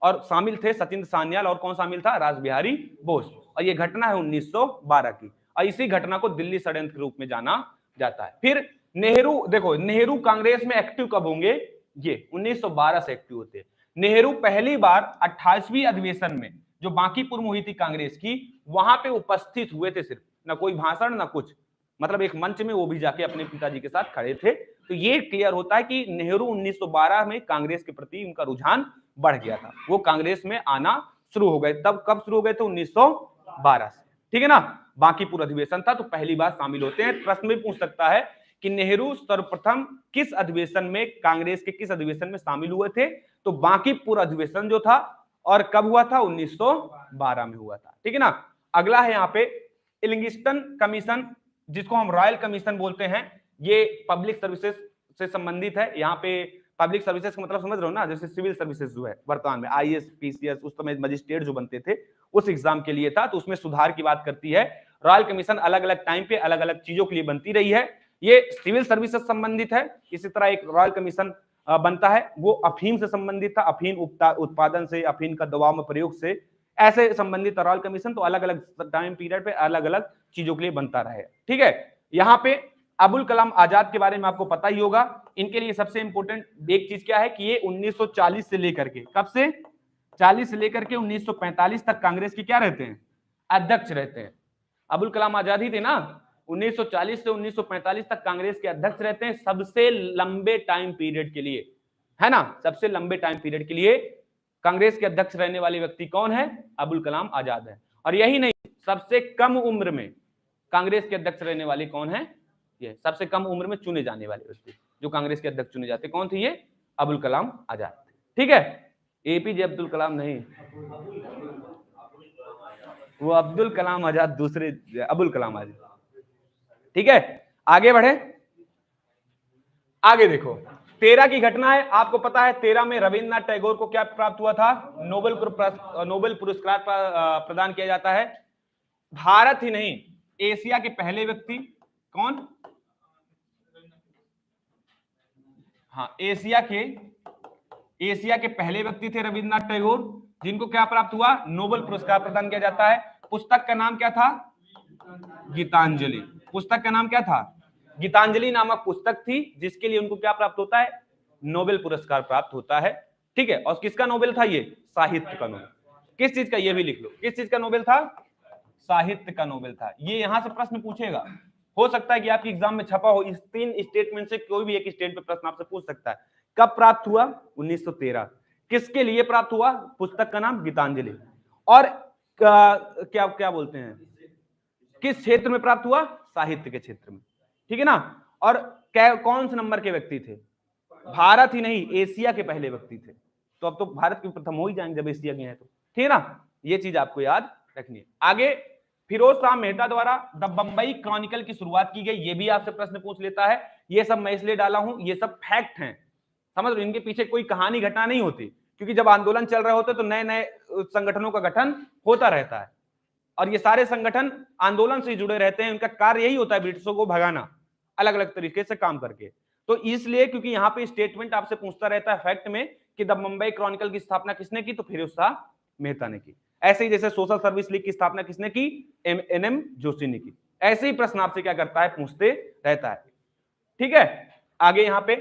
और शामिल थे सचिंद्र सान्याल और कौन शामिल था, रास बिहारी बोस। और यह घटना है 1912 की, और इसी घटना को दिल्ली षड्यंत्र के रूप में जाना जाता है। फिर नेहरू, देखो नेहरू कांग्रेस में एक्टिव कब होंगे, ये 1912 से एक्टिव होते हैं। नेहरू पहली बार 28वीं अधिवेशन में जो बांकीपुर में हुई थी कांग्रेस की, वहां पे उपस्थित हुए थे, सिर्फ ना कोई भाषण ना कुछ, मतलब एक मंच में वो भी जाके अपने पिताजी के साथ खड़े थे। तो ये क्लियर होता है कि नेहरू 1912 में कांग्रेस के प्रति उनका रुझान बढ़ गया था, वो कांग्रेस में आना शुरू हो गए। तब कब शुरू हो गए थे, 1912 से। ठीक है ना, बांकीपुर अधिवेशन था तो पहली बार शामिल होते हैं। प्रश्न में पूछ सकता है कि नेहरू सर्वप्रथम किस अधिवेशन में, कांग्रेस के किस अधिवेशन में शामिल हुए थे, तो बांकीपुर अधिवेशन जो था, और कब हुआ था, 1912 में हुआ था। ठीक है ना, अगला है यहाँ पे इलिंगिस्टन कमीशन, जिसको हम रॉयल कमीशन बोलते हैं। ये पब्लिक सर्विसेज से संबंधित है। यहाँ पे पब्लिक सर्विसेज का मतलब समझ रहे हो ना, जैसे सिविल सर्विसेज जो है वर्तमान में आईएएस पीसीएस, उस समय मजिस्ट्रेट जो बनते थे उस एग्जाम के लिए था, तो उसमें सुधार की बात करती है। रॉयल कमीशन अलग अलग टाइम पे अलग अलग चीजों के लिए बनती रही है। ये सिविल सर्विसेज संबंधित है। इसी तरह एक रॉयल कमीशन बनता है, वो अफीम से संबंधित था, अफीम उत्पादन से, अफीम का दवाओं में प्रयोग से, ऐसे संबंधित रॉयल कमीशन। तो अलग अलग टाइम पीरियड पे अलग अलग चीजों के लिए बनता रहे। ठीक है, यहाँ पे अबुल कलाम आजाद के बारे में आपको पता ही होगा। इनके लिए सबसे इंपॉर्टेंट एक चीज क्या है कि ये 1940 से लेकर के, कब से, 40 से लेकर के 1945 तक कांग्रेस के क्या रहते हैं, अध्यक्ष रहते हैं। अबुल कलाम आजाद ही थे ना, 1940 से 1945 तक कांग्रेस के अध्यक्ष रहते हैं, सबसे लंबे टाइम पीरियड के लिए, है ना, सबसे लंबे टाइम पीरियड के लिए कांग्रेस के अध्यक्ष रहने वाले व्यक्ति कौन है, अबुल कलाम आजाद है। और यही नहीं, सबसे कम उम्र में कांग्रेस के अध्यक्ष रहने वाले कौन है, ये सबसे कम उम्र में चुने जाने वाले व्यक्ति जो कांग्रेस के अध्यक्ष चुने जाते, कौन थे, ये अबुल कलाम आजाद। ठीक है, एपीजे अब्दुल कलाम नहीं, वो अब्दुल कलाम आजाद दूसरे, अबुल कलाम आजाद। ठीक है, आगे बढ़े, आगे देखो 13 की घटना है। आपको पता है 13 में रविन्द्रनाथ टैगोर को क्या प्राप्त हुआ था, नोबेल पुरस्कार प्रदान किया जाता है। भारत ही नहीं, एशिया के पहले व्यक्ति कौन, हाँ, एशिया के पहले व्यक्ति थे रविन्द्रनाथ टैगोर, जिनको क्या प्राप्त हुआ, नोबेल पुरस्कार प्रदान किया जाता है। पुस्तक का नाम क्या था, गीतांजलि। पुस्तक का नाम क्या था, गीतांजलि नामक पुस्तक थी, जिसके लिए उनको क्या प्राप्त होता है, नोबेल पुरस्कार प्राप्त होता है। ठीक है, और किसका नोबेल था, ये साहित्य का नोबेल। किस चीज का, ये भी लिख लो, किस चीज का नोबेल था, साहित्य का नोबेल था। ये यहां से प्रश्न पूछेगा, हो सकता है कि आपके एग्जाम में छपा हो, इस 3 स्टेटमेंट से कोई भी एक स्टेट पे प्रश्न आपसे पूछ सकता है। कब प्राप्त हुआ, 1913। किसके लिए प्राप्त हुआ, पुस्तक का नाम गीतांजलि। और क्या क्या बोलते हैं, किस क्षेत्र में प्राप्त हुआ? साहित्य के क्षेत्र में, ठीक है ना। और कौन से नंबर के व्यक्ति थे? भारत ही नहीं, एशिया के पहले व्यक्ति थे। तो अब तो भारत के प्रथम हो ही जाएंगे जब एशिया के हैं तो, ठीक है ना। ये चीज आपको याद रखनी है। आगे, फिरोज शाह मेहता द्वारा द बंबई क्रॉनिकल की शुरुआत की गई, ये भी आपसे प्रश्न पूछ लेता है। ये सब मैं इसलिए डाला हूं, ये सब फैक्ट हैं, समझ लो, इनके पीछे कोई कहानी घटना नहीं होती, क्योंकि जब आंदोलन चल रहे होते तो नए नए संगठनों का गठन होता रहता है, और ये सारे संगठन आंदोलन से जुड़े रहते हैं। उनका कार्य यही होता है ब्रिटिशों को भगाना, अलग अलग तरीके से काम करके। तो इसलिए, क्योंकि यहाँ पे स्टेटमेंट आपसे पूछता रहता है फैक्ट में कि द बंबई क्रॉनिकल की स्थापना किसने की, तो फिरोज शाह मेहता ने की। ऐसे ही जैसे सोशल सर्विस लीग की स्थापना किसने की, एम जोशी ने की। ऐसे ही प्रश्न आपसे क्या करता है, पूछते रहता है, ठीक है। आगे यहाँ पे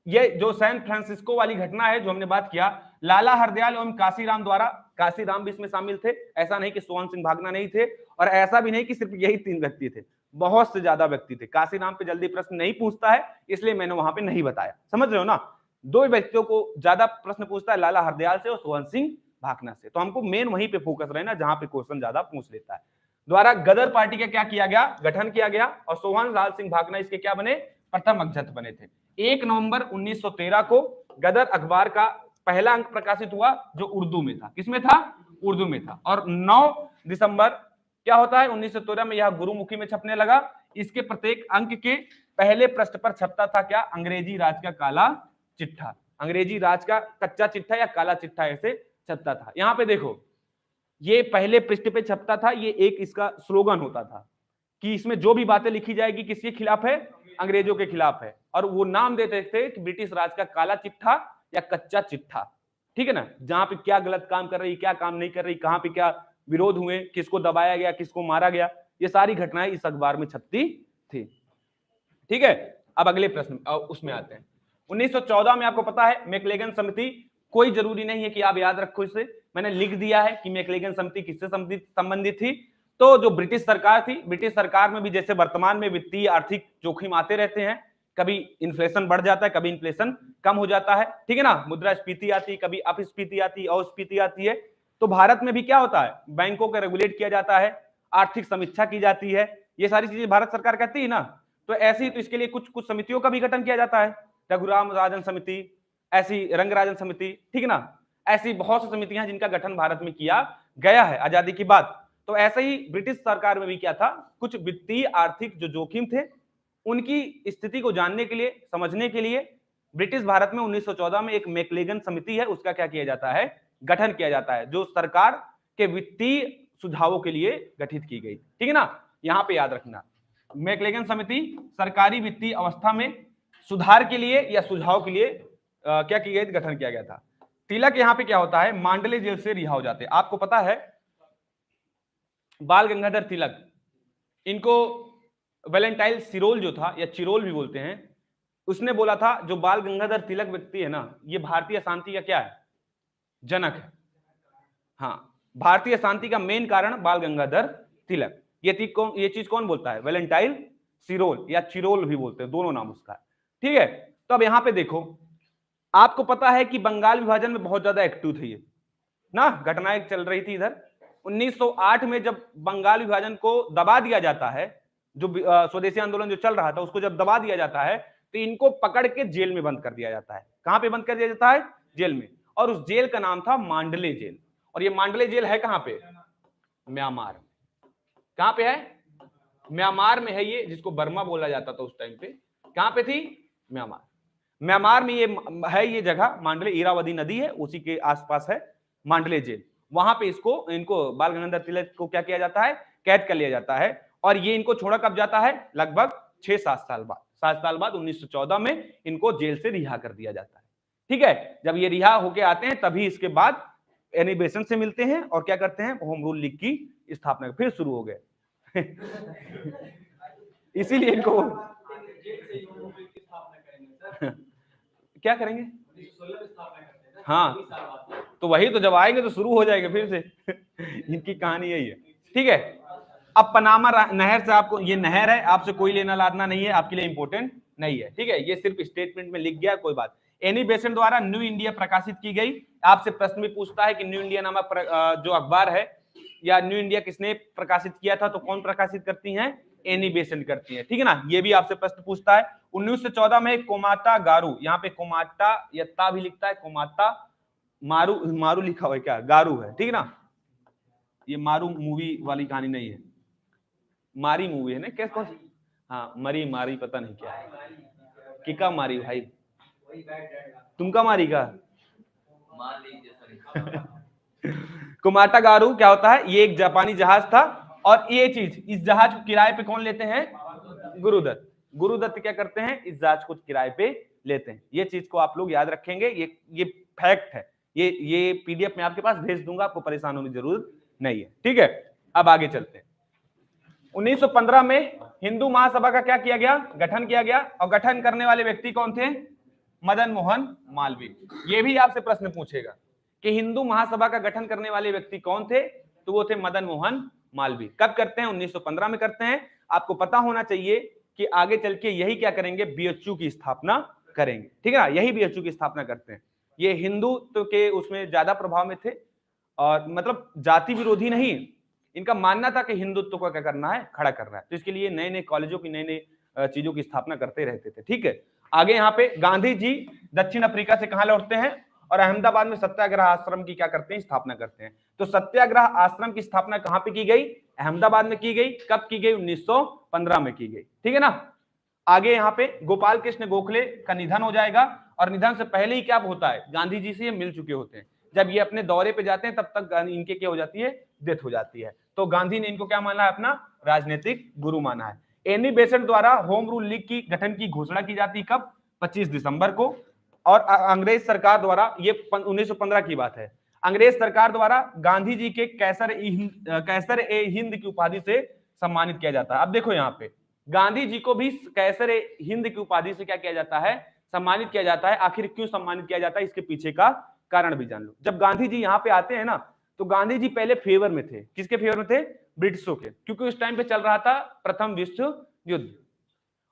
ये जो सैन फ्रांसिस्को वाली घटना है जो हमने बात किया, लाला हरदयाल एवं काशीराम द्वारा, काशीराम भी इसमें शामिल थे, ऐसा नहीं कि सोहन सिंह भागना नहीं थे, और ऐसा भी नहीं कि सिर्फ यही 3 व्यक्ति थे, बहुत से ज्यादा व्यक्ति थे। काशीराम पे जल्दी प्रश्न नहीं पूछता है, इसलिए मैंने वहां पे नहीं बताया, समझ रहे हो ना। 2 व्यक्तियों को ज्यादा प्रश्न पूछता है, लाला हरदयाल से और सोहन सिंह भागना से। तो हमको मेन वहीं पे फोकस रहना जहां पे क्वेश्चन ज्यादा पूछ लेता है। द्वारा गदर पार्टी का क्या किया गया, गठन किया गया, और सोहन लाल सिंह भागना इसके क्या बने, प्रथम अध्यक्ष बने थे। 1 नवंबर 1913 को गदर अखबार का पहला अंक प्रकाशित हुआ, जो उर्दू में था। किसमें था? उर्दू में था। और 9 दिसंबर क्या होता है, 1913 में यह गुरुमुखी में छपने लगा। इसके प्रत्येक अंक के पहले पृष्ठ पर छपता था क्या, अंग्रेजी राज का काला चिट्ठा। अंग्रेजी राज का कच्चा चिट्ठा या काला चिट्ठा ऐसे छपता था। यहां पे देखो, ये पहले पृष्ठ पे छपता था, ये एक इसका स्लोगन होता था कि इसमें जो भी बातें लिखी जाएगी किसके खिलाफ है, अंग्रेजों के खिलाफ है। और वो नाम देते थे कि ब्रिटिश राज का काला चिट्ठा या कच्चा चिट्ठा, ठीक है ना। जहां पे क्या गलत काम कर रही, क्या काम नहीं कर रही, कहां पे क्या विरोध हुए, किसको दबाया गया, किसको मारा गया, ये सारी घटनाएं इस अखबार में छपती थी, ठीक है। अब अगले प्रश्न उसमें आते हैं। 1914 में आपको पता है मैकलेगन समिति, कोई जरूरी नहीं है कि आप याद रखो इसे, मैंने लिख दिया है कि मैकलेगन समिति किससे संबंधित थी। तो जो ब्रिटिश सरकार थी, ब्रिटिश सरकार में भी जैसे वर्तमान में वित्तीय आर्थिक जोखिम आते रहते हैं, कभी इन्फ्लेशन बढ़ जाता है, कभी इन्फ्लेशन कम हो जाता है, ठीक है ना। मुद्रास्फीति आती, कभी अपस्फीति आती, अस्फीति आती है। तो भारत में भी क्या होता है, बैंकों का रेगुलेट किया जाता है, आर्थिक समीक्षा की जाती है, ये सारी चीजें भारत सरकार कहती है ना। तो ऐसी, तो इसके लिए कुछ कुछ समितियों का भी गठन किया जाता है, रघुराम राजन समिति, ऐसी रंगराजन समिति, ठीक है ना। ऐसी बहुत सी समितियां जिनका गठन भारत में किया गया है आजादी के बाद। तो ऐसे ही ब्रिटिश सरकार में भी क्या था, कुछ वित्तीय आर्थिक जो जोखिम थे उनकी स्थिति को जानने के लिए, समझने के लिए ब्रिटिश भारत में 1914 में एक मैकलेगन समिति है, उसका क्या किया जाता है, गठन किया जाता है, जो सरकार के वित्तीय सुझावों के लिए गठित की गई, ठीक है ना। यहां पे याद रखना, मैकलेगन समिति सरकारी वित्तीय अवस्था में सुधार के लिए या सुझाव के लिए क्या की गई, गठन किया गया था। तिलक यहाँ पे क्या होता है, मांडले जेल से रिहा हो जाते हैं। आपको पता है बाल गंगाधर तिलक, इनको वैलेंटाइन सिरोल जो था, या चिरोल भी बोलते हैं, उसने बोला था जो बाल गंगाधर तिलक व्यक्ति है ना, ये भारतीय शांति का क्या है, जनक है। हाँ, भारतीय शांति का मेन कारण बाल गंगाधर तिलक। ये चीज कौन बोलता है, वैलेंटाइन सिरोल या चिरोल भी बोलते हैं, दोनों नाम उसका है, ठीक है। तो अब यहां पे देखो, आपको पता है कि बंगाल विभाजन में बहुत ज्यादा एक्टिव थे ये ना, घटनाएं चल रही थी इधर। 1908 में जब बंगाल विभाजन को दबा दिया जाता है, जो स्वदेशी आंदोलन जो चल रहा था उसको जब दबा दिया जाता है, तो इनको पकड़ के जेल में बंद कर दिया जाता है। कहां पे बंद कर दिया जाता है, जेल में। और उस जेल का नाम था मांडले जेल। और ये मांडले जेल है कहां पे, म्यांमार। कहां पे है, म्यांमार में है ये, जिसको बर्मा बोला जाता था उस टाइम पे। कहां पे थी, म्यांमार। म्यांमार में ये है, ये जगह मांडले, इरावदी नदी है उसी के आसपास है मांडले जेल। वहां पे इनको बाल गंगाधर तिलक को क्या किया जाता है, कैद कर लिया जाता है। और ये इनको छोड़ा कब जाता है, लगभग 6-7 साल बाद। 7 साल बाद 1914 में इनको जेल से रिहा कर दिया जाता है, ठीक है। जब ये रिहा होके आते हैं तभी इसके बाद एनी बेसेंट से मिलते हैं और क्या करते हैं, होम रूल लीग की स्थापना फिर शुरू हो गए। इसीलिए इनको क्या करेंगे, हाँ, तो वही तो जब आएंगे तो शुरू हो जाएगा फिर से। इनकी कहानी यही है, ठीक है। अब पनामा नहर से, आपको ये नहर है, आपसे कोई लेना लादना नहीं है, आपके लिए इंपॉर्टेंट नहीं है, ठीक है। ये सिर्फ स्टेटमेंट में लिख गया, कोई बात। एनी बेसेंट द्वारा न्यू इंडिया प्रकाशित की गई। आपसे प्रश्न भी पूछता है कि न्यू इंडिया नामक जो अखबार है या न्यू इंडिया किसने प्रकाशित किया था, तो कौन प्रकाशित करती हैं, एनी बेसेंट करती है, ठीक है ना। ये भी आपसे प्रश्न पूछता है। 1914 में कोमाटा गारू, यहाँ पे कोमाटा यत्ता भी लिखता है, कोमाटा मारू, मारू लिखा हुआ है क्या, गारू है, ठीक है ना। ये मारू मूवी वाली कहानी नहीं है, मारी मूवी है ना, कैसे कौन, हाँ मरी मारी पता नहीं क्या है, किका मारी भाई, तुमका मारी का मान लीजिए कोमाटा गारू क्या होता है, ये एक जापानी जहाज था, और ये चीज, इस जहाज को किराए पे कौन लेते हैं, गुरुदत्त। गुरुदत्त क्या करते हैं, इस जहाज को किराए पे लेते हैं। ये चीज को आप लोग याद रखेंगे, ये फैक्ट है, ये पीडीएफ में आपके पास भेज दूंगा, आपको परेशान होने की जरूरत नहीं है, ठीक है। अब आगे चलते हैं। 1915 में हिंदू महासभा का क्या किया गया, गठन किया गया, और गठन करने वाले व्यक्ति कौन थे, मदन मोहन मालवीय। ये भी आपसे प्रश्न पूछेगा कि हिंदू महासभा का गठन करने वाले व्यक्ति कौन थे, तो वो थे मदन मोहन मालवीय। कब करते हैं, 1915 में करते हैं। आपको पता होना चाहिए कि आगे चल के यही क्या करेंगे, बीएचयू की स्थापना करेंगे, ठीक है ना, यही बीएचयू की स्थापना करते हैं। ये हिंदुत्व के उसमें ज्यादा प्रभाव में थे, और मतलब जाति विरोधी नहीं, इनका मानना था कि हिंदुत्व को क्या करना है, खड़ा करना है। तो इसके लिए नए नए कॉलेजों की, नए नए चीजों की स्थापना करते रहते थे, ठीक है। आगे यहाँ पे गांधी जी दक्षिण अफ्रीका से कहां लौटते हैं, और अहमदाबाद में सत्याग्रह आश्रम की क्या करते हैं, स्थापना करते हैं। तो सत्याग्रह आश्रम की स्थापना कहां पे की गई, अहमदाबाद में की गई। कब की गई, 1915 में की गई, ठीक है ना। आगे यहाँ पे गोपाल कृष्ण गोखले का निधन हो जाएगा, और निधन से पहले ही क्या होता है, गांधी जी से ये मिल चुके होते हैं। जब ये अपने दौरे पे जाते हैं तब तक इनके क्या हो जाती है, डेथ हो जाती है। तो गांधी ने इनको क्या माना है, अपना राजनीतिक गुरु माना है। एनी बेसेंट द्वारा होम रूल लीग की गठन की घोषणा की जाती है, कब, 25 दिसंबर को। और अंग्रेज सरकार द्वारा, ये 1915 की बात है, अंग्रेज सरकार द्वारा गांधी जी के कैसर ए हिंद की उपाधि से सम्मानित किया जाता है। अब देखो यहाँ पे गांधी जी को भी कैसर ए हिंद की उपाधि से क्या किया जाता है, सम्मानित किया जाता है। आखिर क्यों सम्मानित किया जाता है, इसके पीछे का कारण भी जान लो। जब गांधी जी यहाँ पे आते हैं ना, तो गांधी जी पहले फेवर में थे, किसके फेवर में थे, ब्रिटिशों के, क्योंकि उस टाइम पे चल रहा था प्रथम विश्व युद्ध।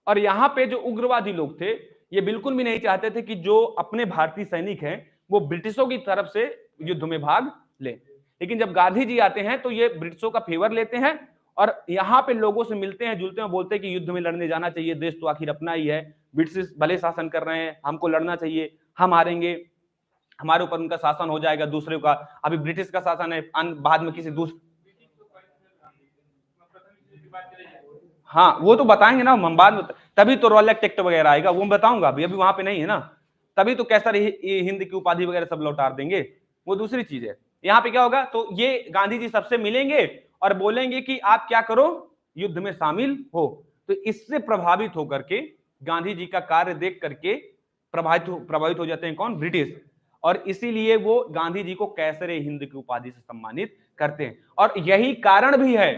और यहाँ पे जो उग्रवादी लोग थे, ये बिल्कुल भी नहीं चाहते थे कि जो अपने भारतीय सैनिक हैं वो ब्रिटिशों की तरफ से युद्ध में भाग ले। लेकिन जब गांधी जी आते हैं तो ये ब्रिटिशों का फेवर लेते हैं, और यहाँ पे लोगों से मिलते हैं, जुलते हैं, बोलते हैं कि युद्ध में लड़ने जाना चाहिए, देश तो आखिर अपना ही है, ब्रिटिश भले शासन कर रहे हैं, हमको लड़ना चाहिए, हम हारेंगे, हमारे ऊपर उनका शासन हो जाएगा, दूसरे का, अभी ब्रिटिश का शासन है, बाद में किसी दूसरे, हाँ वो तो बताएंगे ना हम बाद में, तभी तो रॉयल एक्ट वगैरह आएगा, वो मैं बताऊंगा, अभी वहां पे नहीं है ना, तभी तो कैसर हिंद की उपाधि वगैरह सब लौटा देंगे, वो दूसरी चीज है। यहाँ पे क्या होगा, तो ये गांधी जी सबसे मिलेंगे और बोलेंगे कि आप क्या करो, युद्ध में शामिल हो। तो इससे प्रभावित होकर के, गांधी जी का कार्य देख करके प्रभावित हो जाते हैं कौन, ब्रिटिश, और इसीलिए वो गांधी जी को कैसर हिंद की उपाधि से सम्मानित करते हैं। और यही कारण भी है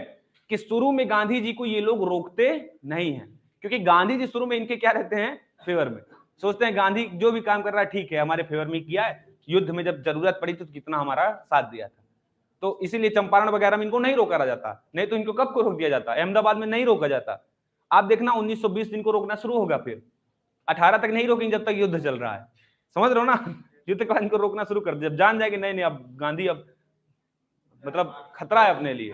कि शुरू में गांधी जी को ये लोग रोकते नहीं हैं, क्योंकि गांधी जी शुरू में इनके क्या रहते हैं, फेवर में, सोचते हैं गांधी जो भी काम कर रहा है ठीक है, हमारे फेवर में किया है, युद्ध में जब जरूरत पड़ी तो कितना हमारा साथ दिया था। तो इसीलिए चंपारण वगैरह में इनको नहीं रोका जाता, नहीं तो इनको कब को रोक दिया जाता, अहमदाबाद में नहीं रोका जाता। आप देखना 1920 इनको रोकना शुरू होगा, फिर 18 तक नहीं रोकेंगे जब तक युद्ध चल रहा है, समझ रहे हो ना। युद्ध के बाद इनको रोकना शुरू कर, जब जान जाएंगे नहीं नहीं अब गांधी अब मतलब खतरा है अपने लिए,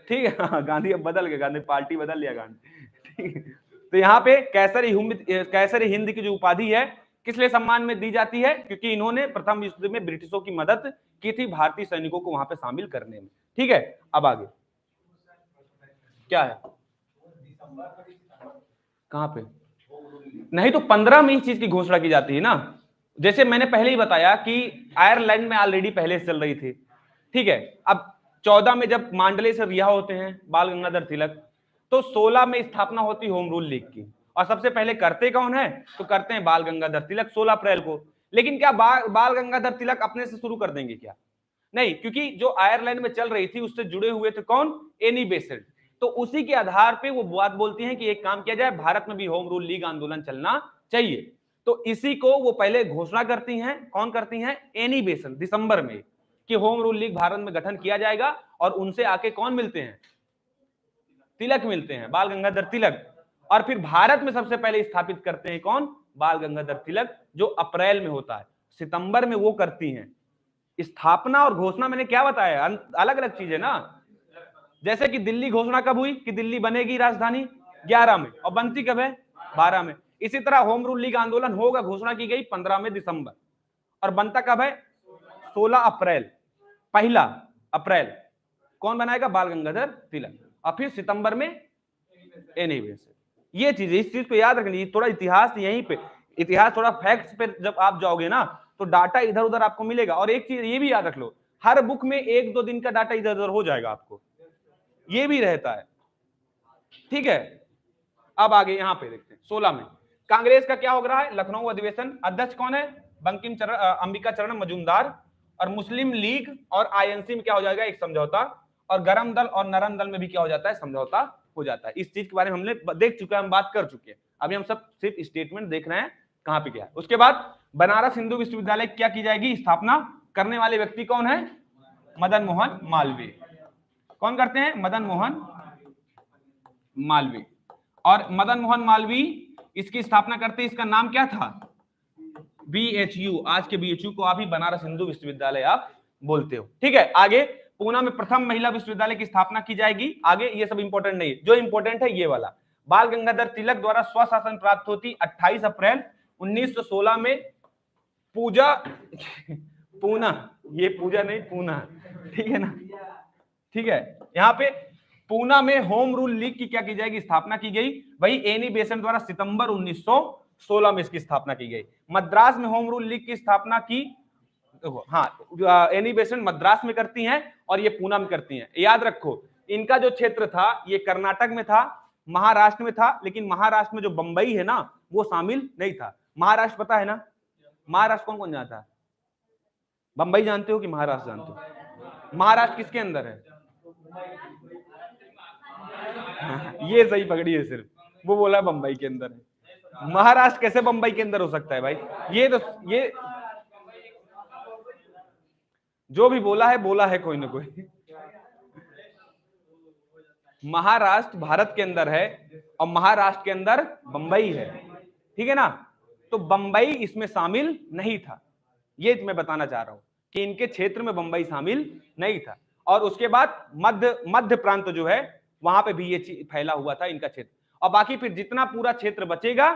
ठीक है, हाँ, गांधी अब बदल गए, गांधी पार्टी बदल लिया गांधी, ठीक है। तो यहाँ पे कैसर हिंद की जो उपाधि है किस लिए सम्मान में दी जाती है, क्योंकि इन्होंने प्रथम विश्व युद्ध में ब्रिटिशों की मदद की थी भारतीय सैनिकों को वहां पे शामिल करने में, ठीक है। अब आगे क्या है, कहां पे, नहीं तो 15 में इस चीज की घोषणा की जाती है ना। जैसे मैंने पहले ही बताया कि आयरलैंड में ऑलरेडी पहले से चल रही थी, ठीक है। अब 14 में जब मांडले से रिहा होते हैं बाल गंगाधर तिलक, तो 16 में स्थापना होती होम रूल लीग की, और सबसे पहले करते कौन है, तो करते हैं बाल गंगाधर तिलक 16 अप्रैल को। लेकिन क्या बाल गंगाधर तिलक अपने से शुरू कर देंगे क्या, नहीं, क्योंकि जो आयरलैंड में चल रही थी उससे जुड़े हुए थे कौन, एनी बेसेंट। तो उसी के आधार पे वो बात बोलती हैं कि एक काम किया जाए, भारत में भी होम रूल लीग आंदोलन चलना चाहिए। तो इसी को वो पहले घोषणा करती हैं, कौन करती हैं, एनी बेसेंट, दिसंबर में, कि होम रूल लीग भारत में गठन किया जाएगा। और उनसे आके कौन मिलते हैं, तिलक मिलते हैं, बाल गंगाधर तिलक। और फिर भारत में सबसे पहले स्थापित करते हैं कौन, बाल गंगाधर तिलक, जो अप्रैल में होता है, सितंबर में वो करती हैं, स्थापना और घोषणा मैंने क्या बताया, अलग अलग चीजें ना। जैसे कि दिल्ली घोषणा कब हुई कि दिल्ली बनेगी राजधानी, 11 में, और बनती कब है, 12 में। इसी तरह होम रूल लीग आंदोलन होगा, घोषणा की गई 15 में दिसंबर, और बनता कब है, 16 अप्रैल, 1 अप्रैल कौन बनाएगा, बाल गंगाधर तिलक, और फिर सितंबर में एनी बेसिन। ये चीज, इस चीज को याद रखनी, थोड़ा इतिहास यहीं पे, इतिहास थोड़ा फैक्ट्स पे जब आप जाओगे ना तो डाटा इधर उधर आपको मिलेगा। और एक चीज ये भी याद रख लो, हर बुक में 1-2 दिन का डाटा इधर उधर हो जाएगा आपको, ये भी रहता है, ठीक है। अब आगे यहां पे देखते हैं 16 में कांग्रेस का क्या हो रहा है, लखनऊ अधिवेशन, अध्यक्ष कौन है, बंकिम चरण अंबिका चरण मजूमदार, और मुस्लिम लीग और आईएनसी में क्या हो जाएगा, एक समझौता, और गरम दल और नरम दल में भी क्या हो जाता है, समझौता हो जाता है। इस चीज के बारे में हमने देख चुके हैं, हम बात कर चुके हैं, अभी हम सब सिर्फ स्टेटमेंट देख रहे हैं कहां पे क्या है। उसके बाद बनारस हिंदू विश्वविद्यालय क्या की जाएगी, स्थापना करने वाले व्यक्ति कौन है, मदन मोहन मालवीय। कौन करते हैं, मदन मोहन मालवीय। और मदन मोहन मालवीय इसकी स्थापना करते, इसका नाम क्या था, बीएचयू, आज के बीएचयू को आप ही बनारस हिंदू विश्वविद्यालय आप बोलते हो, ठीक है। आगे पूना में प्रथम महिला विश्वविद्यालय की स्थापना की जाएगी। आगे ये सब इंपॉर्टेंट नहीं है, जो इंपॉर्टेंट है ये वाला, बाल गंगाधर तिलक द्वारा स्वशासन प्राप्त होती 28 अप्रैल 1916 में पूजा पूना, ये पूजा नहीं पूना, ठीक है ना, ठीक है। यहाँ पे पूना में होम रूल लीग की क्या की जाएगी, स्थापना की गई। वही एनी बेसेंट द्वारा सितंबर 1916 में इसकी स्थापना की गई। मद्रास में होम रूल लीग की स्थापना की, हाँ, एनी बेसेंट मद्रास में करती हैं और ये पूना में करती हैं। याद रखो इनका जो क्षेत्र था ये कर्नाटक में था, महाराष्ट्र में था, लेकिन महाराष्ट्र में जो बंबई है ना वो शामिल नहीं था। महाराष्ट्र पता है ना, महाराष्ट्र कौन कौन जानता है, बंबई जानते हो कि महाराष्ट्र जानते हो, महाराष्ट्र किसके अंदर है, ये सही पकड़ी है, सिर्फ वो बोला बंबई के अंदर है, महाराष्ट्र कैसे बंबई के अंदर हो सकता है भाई, ये जो भी बोला है कोई ना कोई। महाराष्ट्र भारत के अंदर है और महाराष्ट्र के अंदर बंबई है, ठीक है ना, तो बंबई इसमें शामिल नहीं था, ये मैं बताना चाह रहा हूं कि इनके क्षेत्र में बंबई शामिल नहीं था। और उसके बाद मध्य प्रांत जो है वहां पे भी ये फैला हुआ था इनका क्षेत्र, और बाकी फिर जितना पूरा क्षेत्र बचेगा,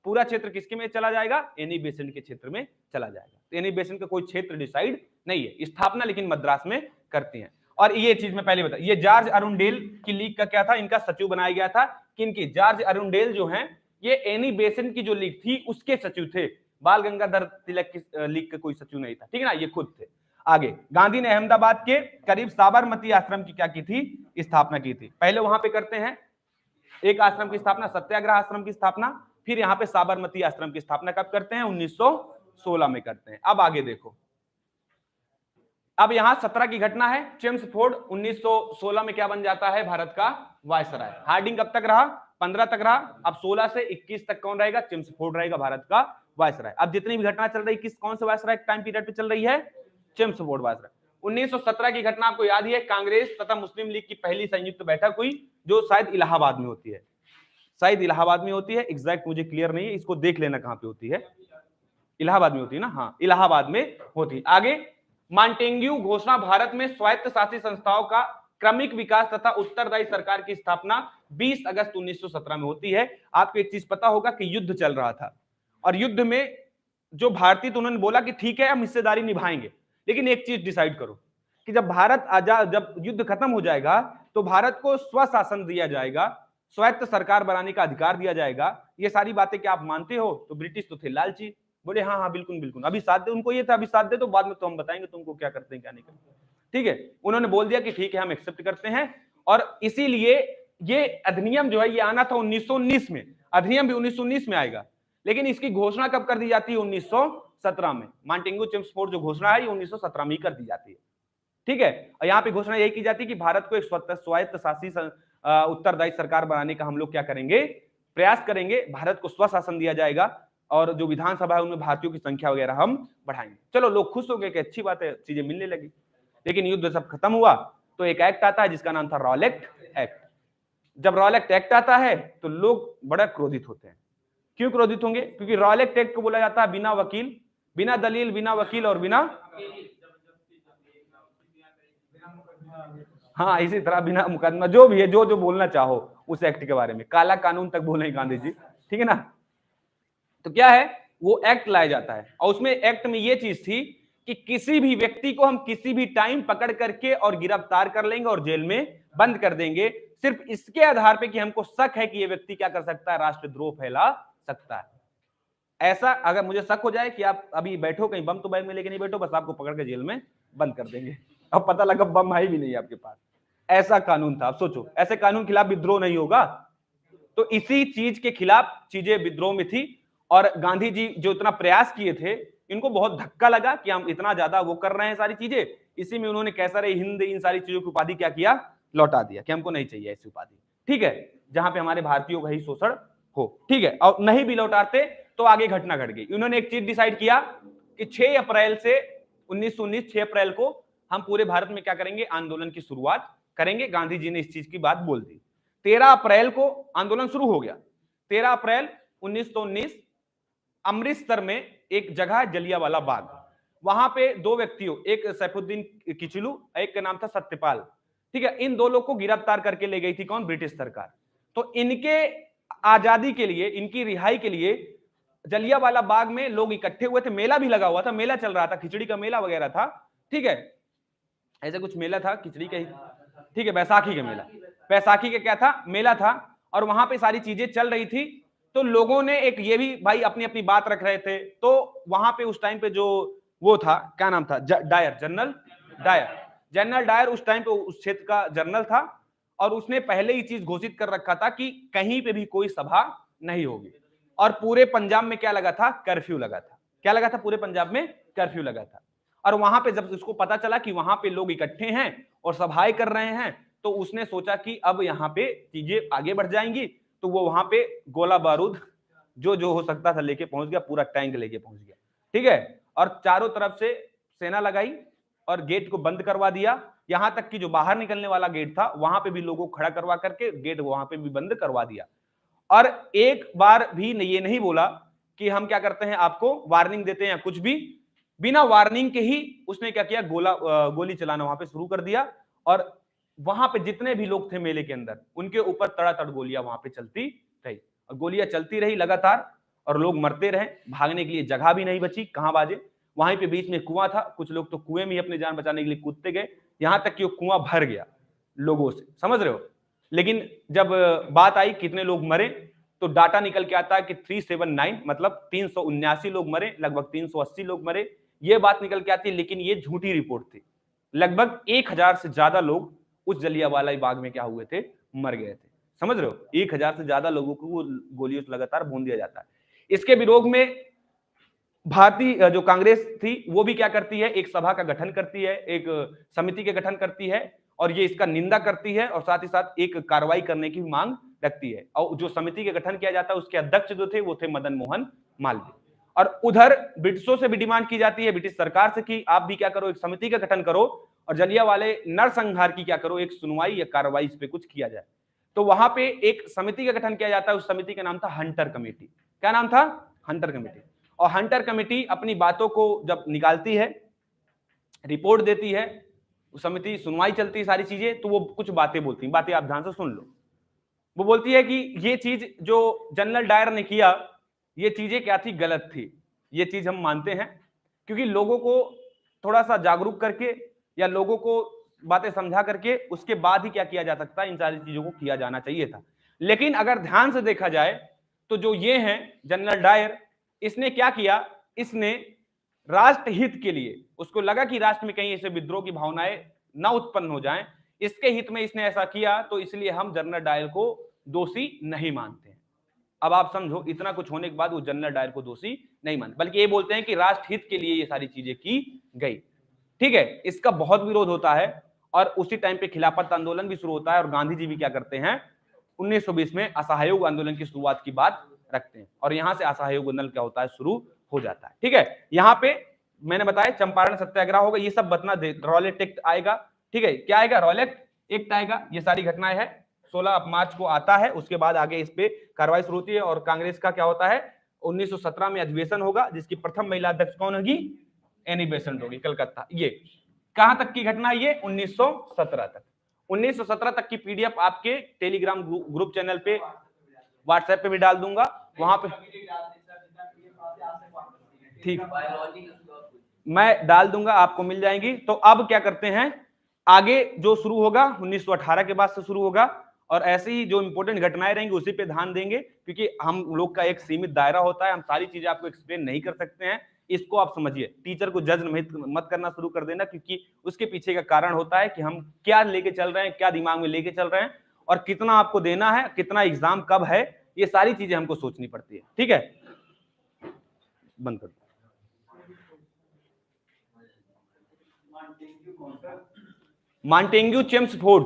पूरा क्षेत्र किसके में चला जाएगा, एनी बेसिन के क्षेत्र में चला जाएगा। एनी बेसिन का कोई क्षेत्र डिसाइड नहीं है, स्थापना लेकिन मद्रास में करती हैं। और ये चीज मैं पहले बता, ये जॉर्ज अरुणडेल की लीग का क्या था, इनका सचिव बनाया गया था, किनकी, जॉर्ज अरुणडेल जो हैं ये एनी बेसिन की जो लीग थी उसके सचिव थे, बाल गंगाधर तिलक की लीग का कोई सचिव नहीं था, ठीक है ना, ये खुद थे। आगे गांधी ने अहमदाबाद के करीब साबरमती आश्रम की क्या की थी, स्थापना की थी। पहले वहां पे करते हैं एक आश्रम की स्थापना, सत्याग्रह आश्रम की स्थापना, फिर यहाँ पे साबरमती आश्रम की स्थापना कब करते हैं, 1916 में करते हैं। अब आगे देखो, अब यहां 17 की घटना है, चेम्सफोर्ड 1916 में क्या बन जाता है, भारत का वायसराय। हार्डिंग कब तक रहा, 15 तक रहा, अब 16 से 21 तक कौन रहेगा, चेम्सफोर्ड रहेगा भारत का वायसराय। अब जितनी भी घटना चल रही किस कौन से वायसराय टाइम पीरियड पे चल रही है, चेम्सफोर्ड वायसराय। 1917 की घटना आपको याद ही है, कांग्रेस तथा मुस्लिम लीग की पहली संयुक्त बैठक हुई जो शायद इलाहाबाद में होती है, शायद इलाहाबाद में होती है, एग्जैक्ट मुझे क्लियर नहीं है, इसको देख लेना कहां पे होती है, इलाहाबाद में होती है ना, हाँ इलाहाबाद में होती है। आगे मॉन्टेग्यू घोषणा, भारत में स्वायत्त शासी संस्थाओं का क्रमिक विकास तथा उत्तरदायी सरकार की स्थापना 20 अगस्त 1917 में होती है। आपको एक चीज पता होगा कि युद्ध चल रहा था और युद्ध में जो भारतीय तो उन्होंने बोला कि ठीक है हम हिस्सेदारी निभाएंगे, लेकिन एक चीज डिसाइड करो कि जब भारत आजाद, जब युद्ध खत्म हो जाएगा तो भारत को स्वशासन दिया जाएगा, स्वायत्त सरकार बनाने का अधिकार दिया जाएगा। ये सारी बातें क्या आप मानते हो, तो ब्रिटिश तो थे लालची, बोले हाँ हाँ बिल्कुल बिल्कुल, अभी साथ दे, उनको ये था अभी साथ दे तो बाद में तो हम बताएंगे तुमको क्या करते हैं क्या नहीं करते, ठीक है। उन्होंने बोल दिया कि ठीक है हम एक्सेप्ट करते हैं, और इसीलिए ये अधिनियम जो है ये आना था 1919 में, अधिनियम भी 1919 में आएगा, लेकिन इसकी घोषणा कब कर दी जाती है, 1917 में। मॉन्टेग्यू चेम्सफोर्ड जो घोषणा है ये 1917 में कर दी जाती है, ठीक है। और यहाँ पे घोषणा यही की जाती है कि भारत को एक स्वायत्त शासी उत्तरदायी सरकार बनाने का हम लोग क्या करेंगे, प्रयास करेंगे, भारत को स्वशासन दिया जाएगा और जो विधानसभा है उनमें भारतीयों की संख्या वगैरह हम बढ़ाएंगे। चलो लोग खुश हो गए कि अच्छी बात है, चीजें मिलने लगी। लेकिन युद्ध सब खत्म हुआ तो एक एक्ट आता है जिसका नाम था रॉलेट एक्ट। जब रॉलेट एक्ट आता है तो लोग बड़ा क्रोधित होते हैं। क्यों क्रोधित होंगे, क्योंकि रॉलेट एक्ट को बोला जाता है बिना वकील, बिना दलील, बिना वकील और बिना हाँ इसी तरह बिना मुकदमा, जो भी है, जो जो बोलना चाहो उस एक्ट के बारे में, काला कानून तक बोले गांधी जी, ठीक है ना। तो क्या है, वो एक्ट लाया जाता है और उसमें एक्ट में ये चीज थी कि किसी भी व्यक्ति को हम किसी भी टाइम पकड़ करके और गिरफ्तार कर लेंगे और जेल में बंद कर देंगे, सिर्फ इसके आधार पे कि हमको शक है कि ये व्यक्ति क्या कर सकता है, राष्ट्रद्रोह फैला सकता है। ऐसा अगर मुझे शक हो जाए कि आप अभी बैठो कहीं, बम तो बैग में लेके नहीं बैठो, बस आपको पकड़ के जेल में बंद कर देंगे, अब पता लगा बम है भी नहीं आपके पास। ऐसा कानून था। आप सोचो, ऐसे कानून के खिलाफ विद्रोह नहीं होगा। तो इसी चीज के खिलाफ चीजें विद्रोह में थी और गांधी जी जो इतना प्रयास किए थे, इनको बहुत धक्का लगा कि हम इतना ज्यादा वो कर रहे हैं सारी चीजें। इसी में उन्होंने कैसर हिंद इन सारी चीजों की उपाधि क्या किया, लौटा दिया कि हमको नहीं चाहिए ऐसी उपाधि, ठीक है, जहां पे हमारे भारतीयों का ही शोषण हो, ठीक है। और नहीं भी लौटाते तो आगे घटना घट गई। उन्होंने एक चीज डिसाइड किया कि 6 अप्रैल से 1919 6 अप्रैल को हम पूरे भारत में क्या करेंगे, आंदोलन की शुरुआत करेंगे। गांधी जी ने इस चीज की बात बोल दी। 13 अप्रैल को आंदोलन शुरू हो गया। 13 अप्रैल 1919 अमृतसर में एक जगह है जलियांवाला बाग, वहां पे 2 व्यक्तियों, एक सैफुद्दीन किचलू, एक का नाम था सत्यपाल, ठीक है, इन 2 लोग को गिरफ्तार करके ले गई थी कौन, ब्रिटिश सरकार। तो इनके आजादी के लिए, इनकी रिहाई के लिए जलियांवाला बाग में लोग इकट्ठे हुए थे। मेला भी लगा हुआ था, मेला चल रहा था, खिचड़ी का मेला वगैरह था, ठीक है, ऐसे कुछ मेला था खिचड़ी का ही, ठीक है, बैसाखी का मेला, बैसाखी का क्या था, मेला था। और वहां पे सारी चीजें चल रही थी। तो लोगों ने एक ये भी भाई अपनी अपनी बात रख रहे थे। तो वहां पे उस टाइम पे जो वो था, क्या नाम था, Dyer, general Dyer, general Dyer उस टाइम पे उस क्षेत्र का जनरल था और उसने पहले ही चीज घोषित कर रखा था कि कहीं पे भी कोई सभा नहीं होगी। और पूरे पंजाब में क्या लगा था, कर्फ्यू लगा था। क्या लगा था, पूरे पंजाब में कर्फ्यू लगा था। और वहां पे जब उसको पता चला कि वहां पे लोग इकट्ठे हैं और सभाएं कर रहे हैं, तो उसने सोचा कि अब यहाँ पे चीजें आगे बढ़ जाएंगी। तो वो वहां पे गोला बारूद जो जो हो सकता था लेके पहुंच गया, पूरा टैंक लेके पहुंच गया, ठीक है। और चारों तरफ से सेना लगाई और गेट को बंद करवा दिया। यहां तक कि जो बाहर निकलने वाला गेट था वहां पे भी लोगों को खड़ा करवा करके गेट वहां पे भी बंद करवा दिया। और एक बार भी ये नहीं बोला कि हम क्या करते हैं, आपको वार्निंग देते हैं या कुछ भी। बिना वार्निंग के ही उसने क्या किया, गोली चलाना वहां पे शुरू कर दिया। और वहां पे जितने भी लोग थे मेले के अंदर, उनके ऊपर तड़ातड़ गोलियां वहां पे चलती रही और गोलियां चलती रही लगातार और लोग मरते रहे। भागने के लिए जगह भी नहीं बची, कहां बाजे। वहीं पे बीच में कुआं था, कुछ लोग तो कुएं में अपनी जान बचाने के लिए कूदते गए, यहां तक कि वो कुआं भर गया लोगों से, समझ रहे हो। लेकिन जब बात आई कितने लोग मरे, तो डाटा निकल के आता है कि 379 मतलब 379 लोग मरे, लगभग 380 लोग मरे, ये बात निकल के आती है। लेकिन ये झूठी रिपोर्ट थी। लगभग 1000 से ज्यादा लोग उस जलियांवाला बाग में क्या हुए थे, मर गए थे, समझ रहे हो। 1000 से ज्यादा लोगों को वो गोलियों से लगातार भून दिया जाता है। इसके विरोध में भारतीय जो कांग्रेस थी वो भी क्या करती है, एक सभा का गठन करती है, एक समिति के गठन करती है और ये इसका निंदा करती है और साथ ही साथ एक कार्रवाई करने की मांग रखती है। और जो समिति के गठन किया जाता है उसके अध्यक्ष जो थे वो थे मदन मोहन मालवीय। और उधर ब्रिटिशों से भी डिमांड की जाती है, ब्रिटिश सरकार से, कि आप भी क्या करो, एक समिति का गठन करो और जलियांवाले नरसंहार की क्या करो, एक सुनवाई या कार्रवाई इस पे कुछ किया जाए। तो वहां पे एक समिति का गठन किया जाता है। उस समिति का नाम था हंटर कमेटी। क्या नाम था, हंटर कमेटी। और हंटर कमेटी अपनी बातों को जब निकालती है, रिपोर्ट देती है, उस समिति सुनवाई चलती है, सारी चीजें, तो वो कुछ बातें बोलती हैं। बातें आप ध्यान से सुन लो। वो बोलती है कि ये चीज जो जनरल डायर ने किया, ये चीजें क्या थी, गलत थी। ये चीज हम मानते हैं, क्योंकि लोगों को थोड़ा सा जागरूक करके या लोगों को बातें समझा करके उसके बाद ही क्या किया जा सकता है, इन सारी चीजों को किया जाना चाहिए था। लेकिन अगर ध्यान से देखा जाए तो जो ये हैं जनरल डायर, इसने क्या किया, इसने राष्ट्र हित के लिए, उसको लगा कि राष्ट्र में कहीं ऐसे विद्रोह की भावनाएं ना उत्पन्न हो जाएं, इसके हित में इसने ऐसा किया। तो इसलिए हम जनरल डायर को दोषी नहीं मानते हैं। अब आप समझो, इतना कुछ होने के बाद वो जनरल डायर को दोषी नहीं मानते, बल्कि ये बोलते हैं कि राष्ट्र हित के लिए ये सारी चीजें की गई, ठीक है। इसका बहुत विरोध होता है और उसी टाइम पे खिलाफत आंदोलन भी शुरू होता है और गांधी जी भी क्या करते हैं, 1920 में असहयोग आंदोलन की शुरुआत की बात रखते हैं और यहां से असहयोग आंदोलन क्या होता है, शुरू हो जाता है, ठीक है। यहां पे मैंने बताया चंपारण सत्याग्रह होगा, ये सब बतना रॉलेट एक्ट आएगा, ठीक है। क्या आएगा, रॉलेट एक्ट आएगा। ये सारी घटनाएं हैं, 16 मार्च को आता है। उसके बाद आगे इस पे कार्रवाई शुरू होती है और कांग्रेस का क्या होता है, 1917 में अधिवेशन होगा, जिसकी प्रथम महिला अध्यक्ष कौन होगी, एनी बेसेंट होगी, कलकत्ता। ये कहां तक की घटना है ये? 1917 तक। 1917 तक की पीडीएफ आपके टेलीग्राम ग्रुप चैनल पे, व्हाट्सएप पे भी डाल दूंगा, वहां पे ठीक मैं डाल दूंगा, आपको मिल जाएंगी। तो अब क्या करते हैं, आगे जो शुरू होगा 1918 के बाद से शुरू होगा, और ऐसे ही जो इंपॉर्टेंट घटनाएं रहेंगी उसी पे ध्यान देंगे, क्योंकि हम लोग का एक सीमित दायरा होता है, हम सारी चीजें आपको एक्सप्लेन नहीं कर सकते हैं। इसको आप समझिए, टीचर को जज मत करना शुरू कर देना, क्योंकि उसके पीछे का कारण होता है कि हम क्या लेके चल रहे हैं, क्या दिमाग में लेके चल रहे हैं, और कितना आपको देना है, कितना एग्जाम कब है, ये सारी चीजें हमको सोचनी पड़ती है। ठीक है, बंद कर दो। Montagu Chelmsford